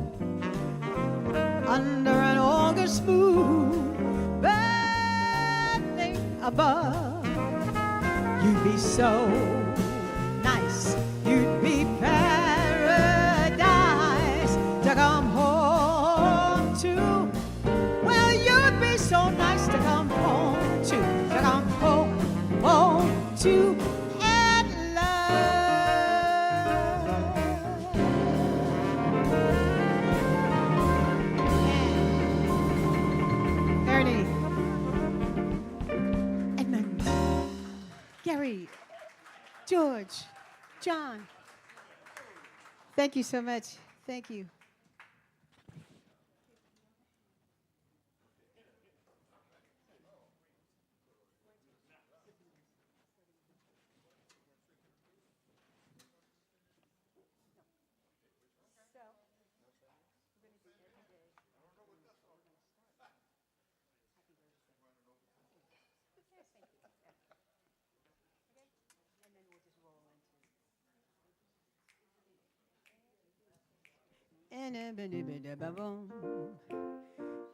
under an August moon, burning above. You'd be so nice, you'd be paradise to come home to. Well, you'd be so nice to come home to. Gary, George, John, thank you so much. Thank you.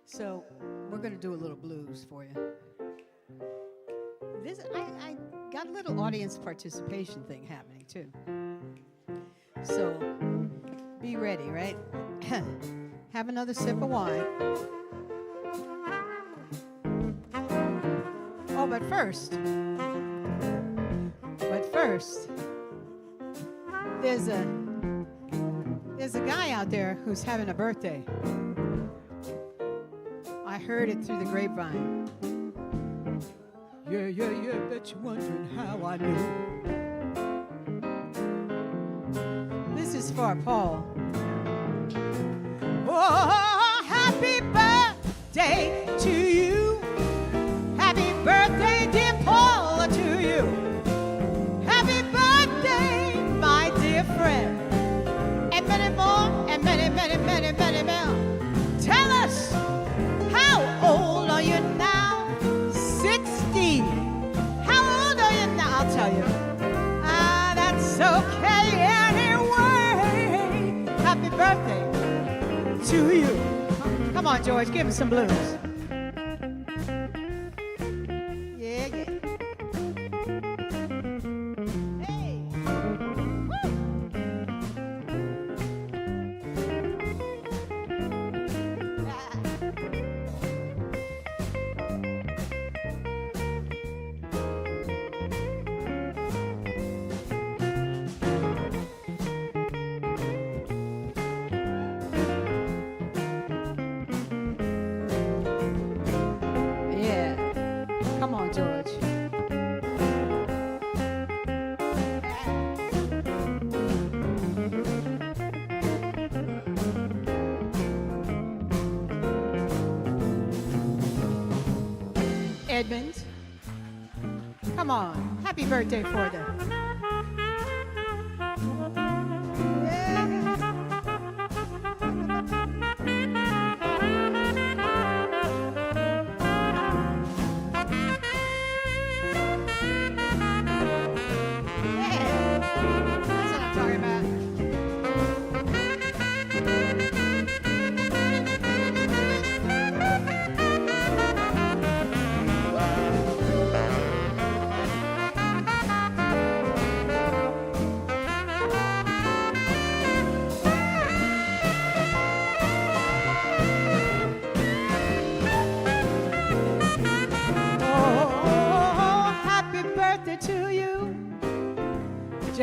So we're going to do a little blues for you. This I got a little audience participation thing happening too. So be ready, right? Have another sip of wine. Oh, but first, there's a guy out there who's having a birthday. I heard it through the grapevine. Yeah, bet you're wondering how I knew. This is for Paul. Oh, happy birthday to you. Happy birthday, dear Paul, to you. Happy birthday, my dear friend. And many more, and many more. Tell us, how old are you now? 60. How old are you now? I'll tell you. That's okay anyway. Happy birthday to you. Come on, George, give him some blues. Yeah. Hey. Come on, George. Edmund, come on. Happy birthday for them.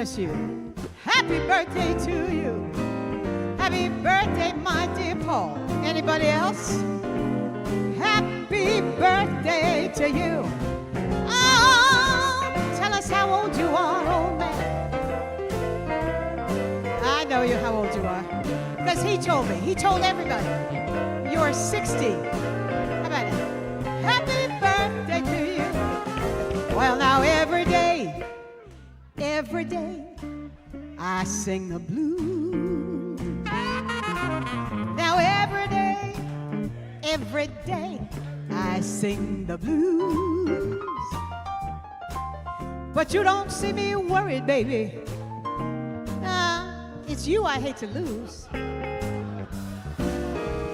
bless you. Happy birthday to you. Happy birthday, my dear Paul. Anybody else? Happy birthday to you. Oh, tell us how old you are, old man. I know you how old you are. Because he told me. He told everybody. You are 60. How about it? Happy birthday to you. Well, now every day, I sing the blues. Now every day, I sing the blues. But you don't see me worried, baby. It's you I hate to lose.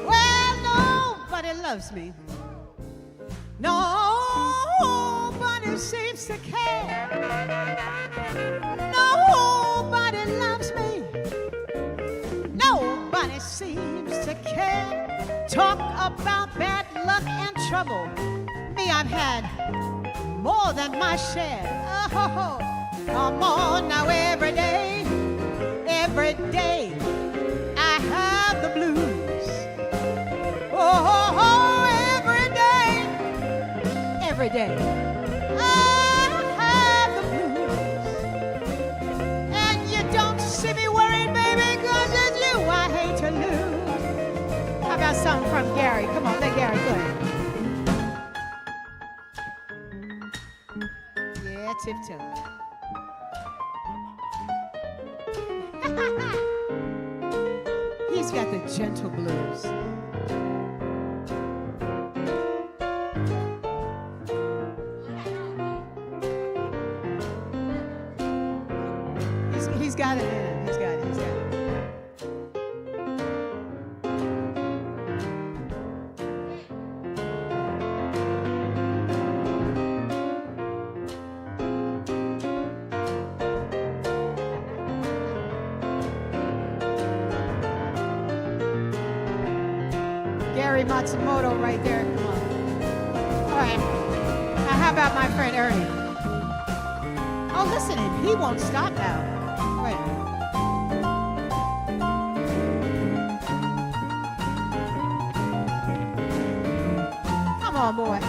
Well, nobody loves me. Nobody seems to care. Nobody loves me. Nobody seems to care. Talk about bad luck and trouble. Me, I've had more than my share. Oh, come on now, every day, I have the blues. Oh, every day, I have the blues. And you don't see me worried, baby, 'cause it's you I hate to lose. How about something from Gary? Come on, let Gary go ahead. Yeah, tiptoe. He's got the gentle blues. He's got it in him. He's got it. Gary Matsumoto right there. Come on. All right. Now how about my friend Ernie? Oh, listen, he won't stop now. Wait. Come on, boy.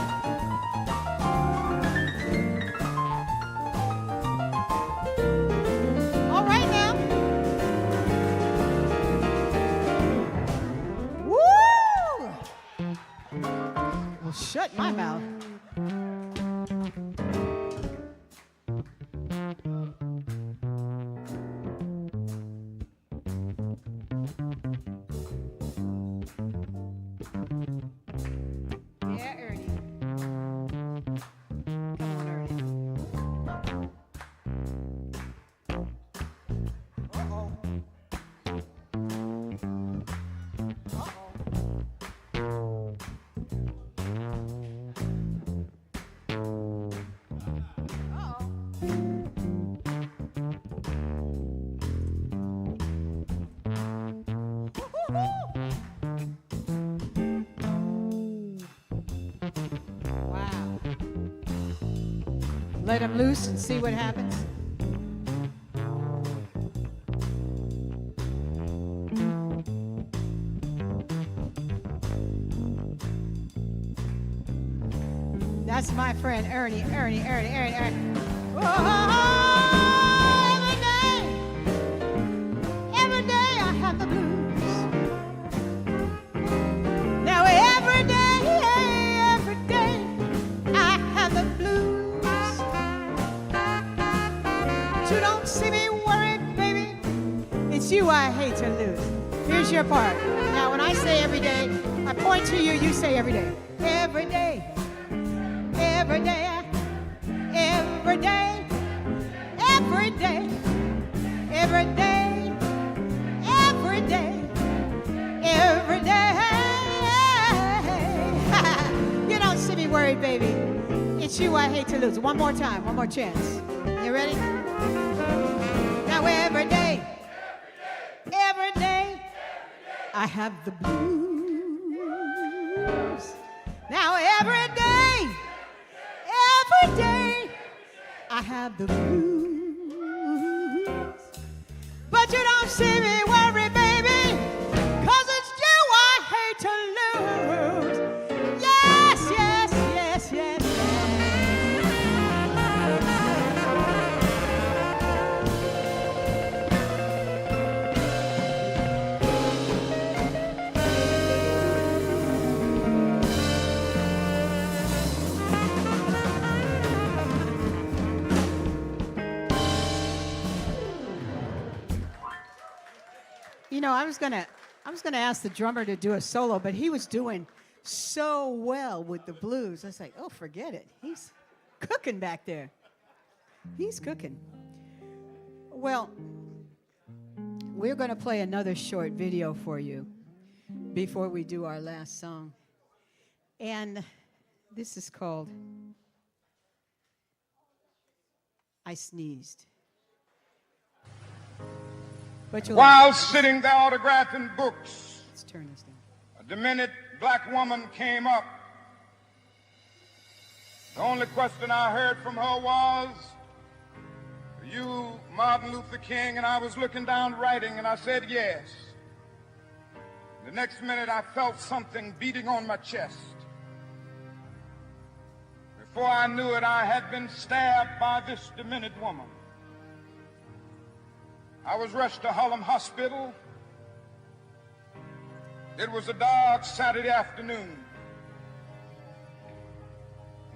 All right now. Woo! Well, shut my mouth. Yeah, Ernie. Come on, Ernie. Uh-oh. Wow. Let him loose and see what happens. That's my friend Ernie. Whoa, every day I have the blues. Now every day I have the blues. But you don't see me worried, baby. It's you I hate to lose. Here's your part. Now when I say every day, I point to you, you say every day. Every day. Every day, every day, every day, every day, every day, every day. You don't see me worried, baby. It's you I hate to lose. One more time, one more chance. You ready? Now every day, I have the blues. Now every day, I have the blues. But you don't see me worry, baby, 'cause it's you I hate to lose. Yes, yes, yes, yes, yes. You know, I was gonna ask the drummer to do a solo, but he was doing so well with the blues. I was like, oh, forget it. He's cooking back there. He's cooking. Well, we're gonna play another short video for you before we do our last song. And this is called I Sneezed. But
While sitting there autographing books,
let's turn this down.
a demented black woman came up. The only question I heard from her was, "Are you Martin Luther King?" And I was looking down writing, and I said, "Yes." The next minute, I felt something beating on my chest. Before I knew it, I had been stabbed by this demented woman. I was rushed to Harlem Hospital. It was a dark Saturday afternoon.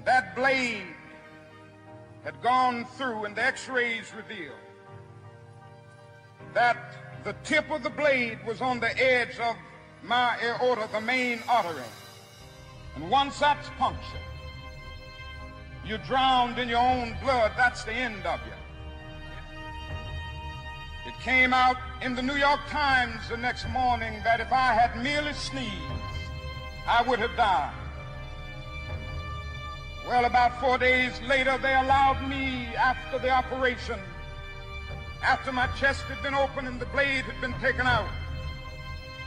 That blade had gone through, and the x-rays revealed that the tip of the blade was on the edge of my aorta, the main artery. And once that's punctured, you're drowned in your own blood. That's the end of you. It came out in the New York Times the next morning that if I had merely sneezed, I would have died. Well, about 4 days later, they allowed me, after the operation, after my chest had been opened and the blade had been taken out,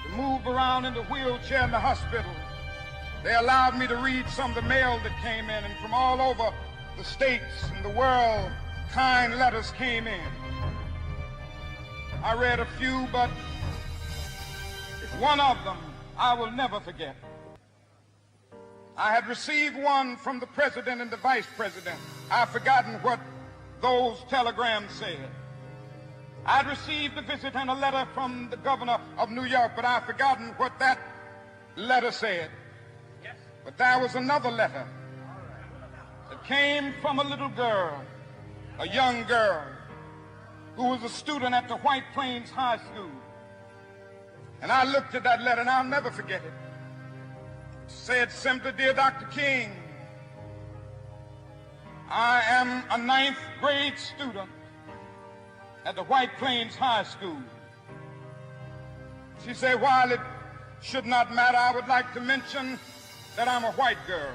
to move around in the wheelchair in the hospital. They allowed me to read some of the mail that came in, and from all over the states and the world, kind letters came in. I read a few, but one of them I will never forget. I had received one from the president and the vice president. I've forgotten what those telegrams said. I'd received a visit and a letter from the governor of New York, but I've forgotten what that letter said. Yes. But there was another letter that came from a little girl, a young girl, who was a student at the White Plains High School. And I looked at that letter, and I'll never forget it. It said simply, "Dear Dr. King, I am a 9th grade student at the White Plains High School." She said, "While it should not matter, I would like to mention that I'm a white girl.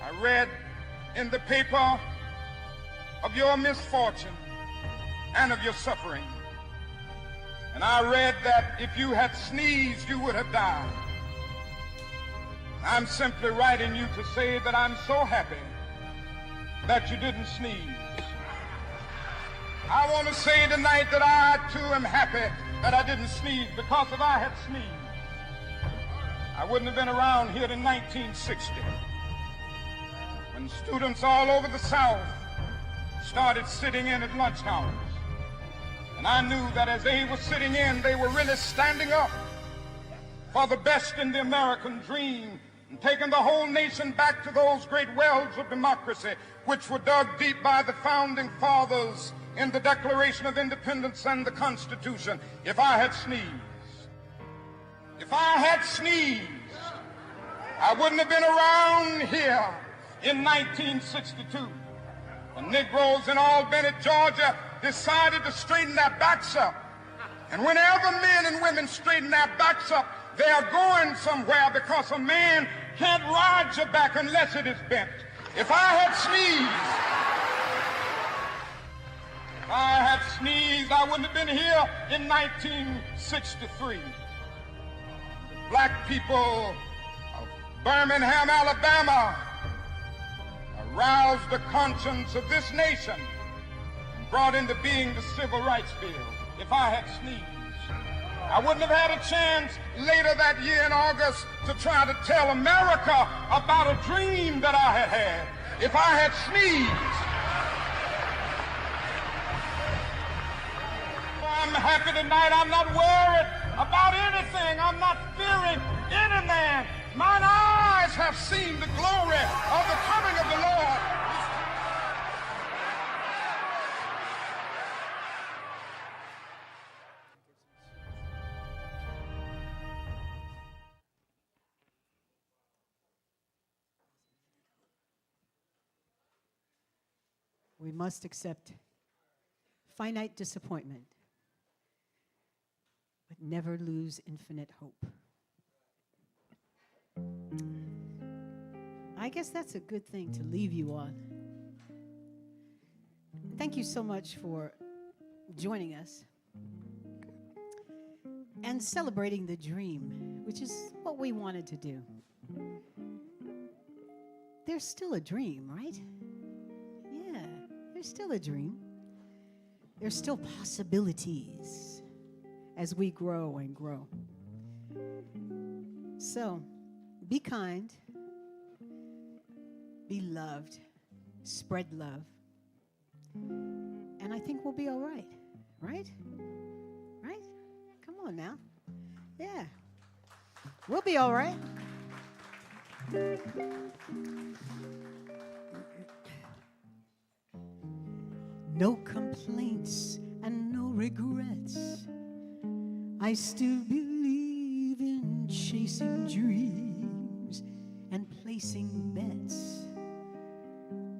I read in the paper of your misfortune and of your suffering. And I read that if you had sneezed, you would have died. I'm simply writing you to say that I'm so happy that you didn't sneeze. I want to say tonight that I, too, am happy that I didn't sneeze, because if I had sneezed, I wouldn't have been around here in 1960, when students all over the South started sitting in at lunch hours. And I knew that as they were sitting in, they were really standing up for the best in the American dream and taking the whole nation back to those great wells of democracy which were dug deep by the founding fathers in the Declaration of Independence and the Constitution. If I had sneezed, I wouldn't have been around here in 1962. The Negroes in Albany, Georgia, decided to straighten their backs up. And whenever men and women straighten their backs up, they are going somewhere, because a man can't ride your back unless it is bent. If I had sneezed, I wouldn't have been here in 1963. Black people of Birmingham, Alabama, aroused the conscience of this nation and brought into being the Civil Rights Bill, if I had sneezed, I wouldn't have had a chance later that year in August to try to tell America about a dream that I had had. If I had sneezed, I'm happy tonight. I'm not worried about anything. I'm not fearing any man. Mine eyes have seen the glory of the coming of the Lord.
We must accept finite disappointment, but never lose infinite hope. I guess that's a good thing to leave you on. Thank you so much for joining us and celebrating the dream, which is what we wanted to do. There's still a dream, right? Yeah, there's still a dream. There's still possibilities as we grow and grow. So, be kind, be loved, spread love, and I think we'll be all right, right? Right? Come on now. Yeah. We'll be all right. No complaints and no regrets. I still believe in chasing dreams and placing bets.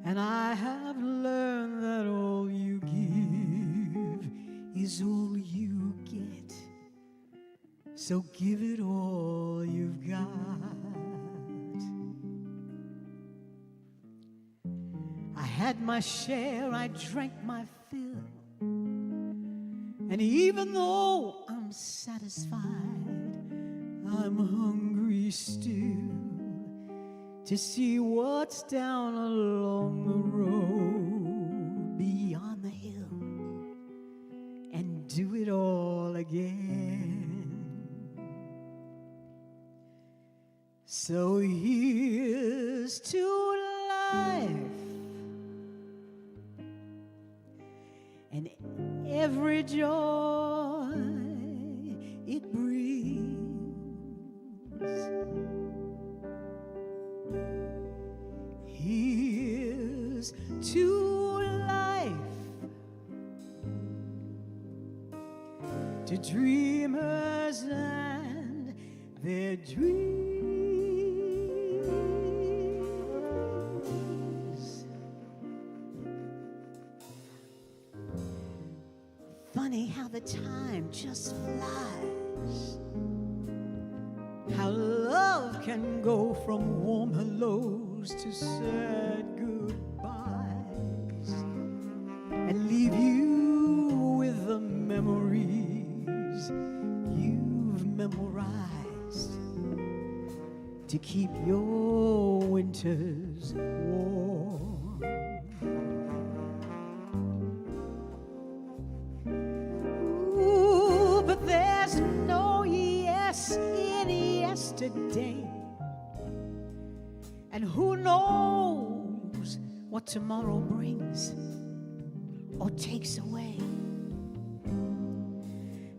And I have learned that all you give is all you get. So give it all you've got. I had my share, I drank my fill. And even though I'm satisfied, I'm hungry still to see what's down along the road beyond the hill and do it all again. So here's to life and every joy it brings. Here's to life, to dreamers and their dreams. Funny how the time just flies. How love can go from warm hellos to sad goodbyes and leave you with the memories you've memorized to keep your winters warm. Ooh, but there's no yes in yesterday. And who knows what tomorrow brings or takes away.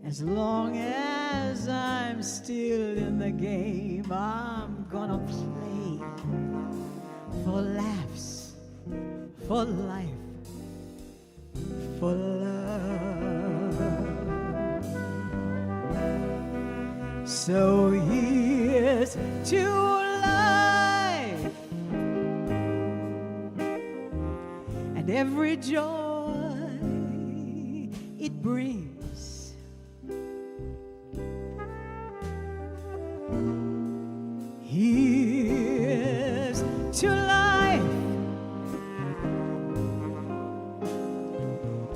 As long as I'm still in the game, I'm gonna play for laughs, for life, for love. So here's to life and every joy it brings. Here's to life,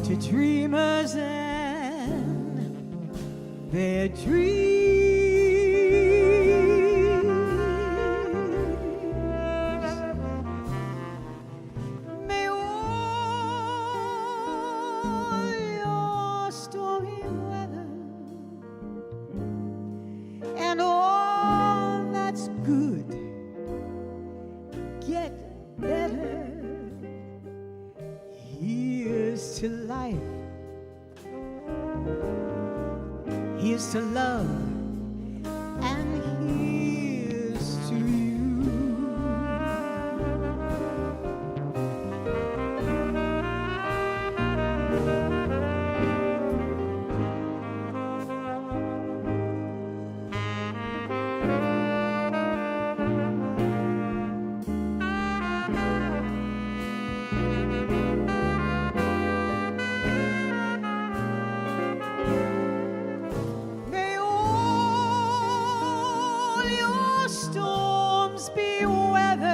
to dreamers and their dreams. May all Here's to love, and here's to you. May all your storms be weathered,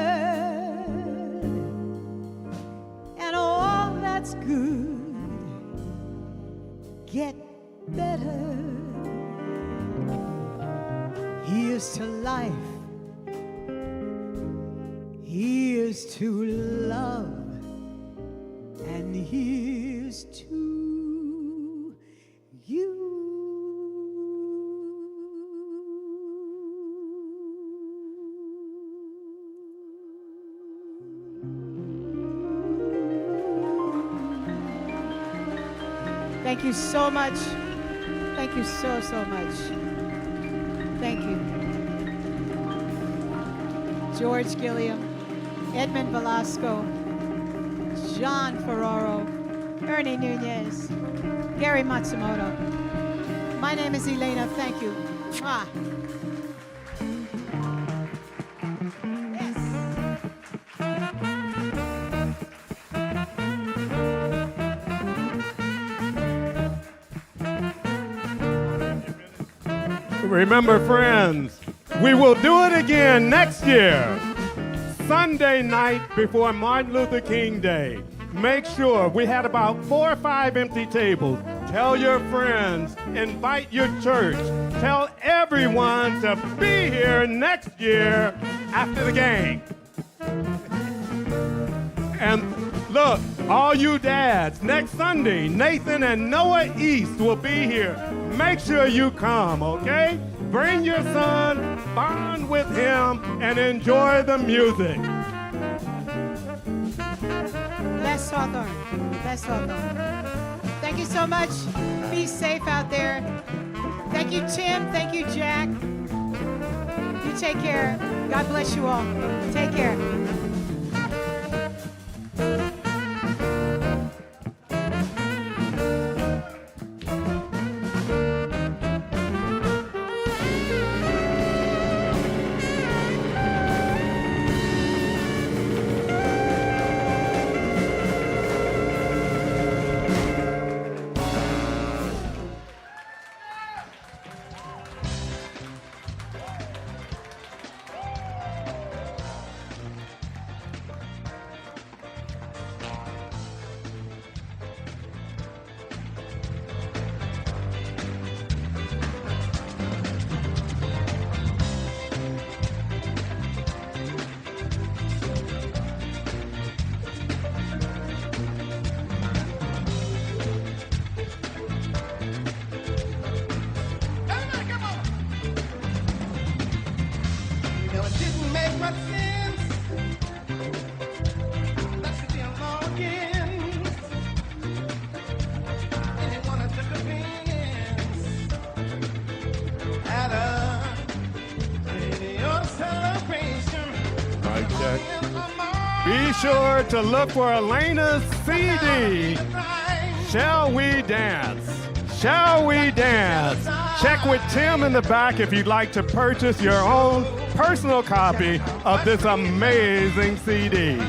and all that's good get better. Here's to life, here's to love, and here's to you. Thank you so much. Thank you so, so much. Thank you. George Gilliam, Edmund Velasco, John Ferraro, Ernie Nunez, Gary Matsumoto. My name is ELENA. Thank you. Mwah. Yes.
Remember, friends, we will do it again next year, Sunday night before Martin Luther King Day. Make sure we had about 4 or 5 empty tables. Tell your friends, invite your church, tell everyone to be here next year after the game. And look, all you dads, next Sunday, Nathan and Noah East will be here. Make sure you come, okay? Bring your son, bond with him, and enjoy the music.
Les Hawthorne. Les Hawthorne. Thank you so much. Be safe out there. Thank you, Tim. Thank you, Jack. You take care. God bless you all. Take care.
Be sure to look for Elena's CD. Shall We Dance? Shall We Dance? Check with Tim in the back if you'd like to purchase your own personal copy of this amazing CD.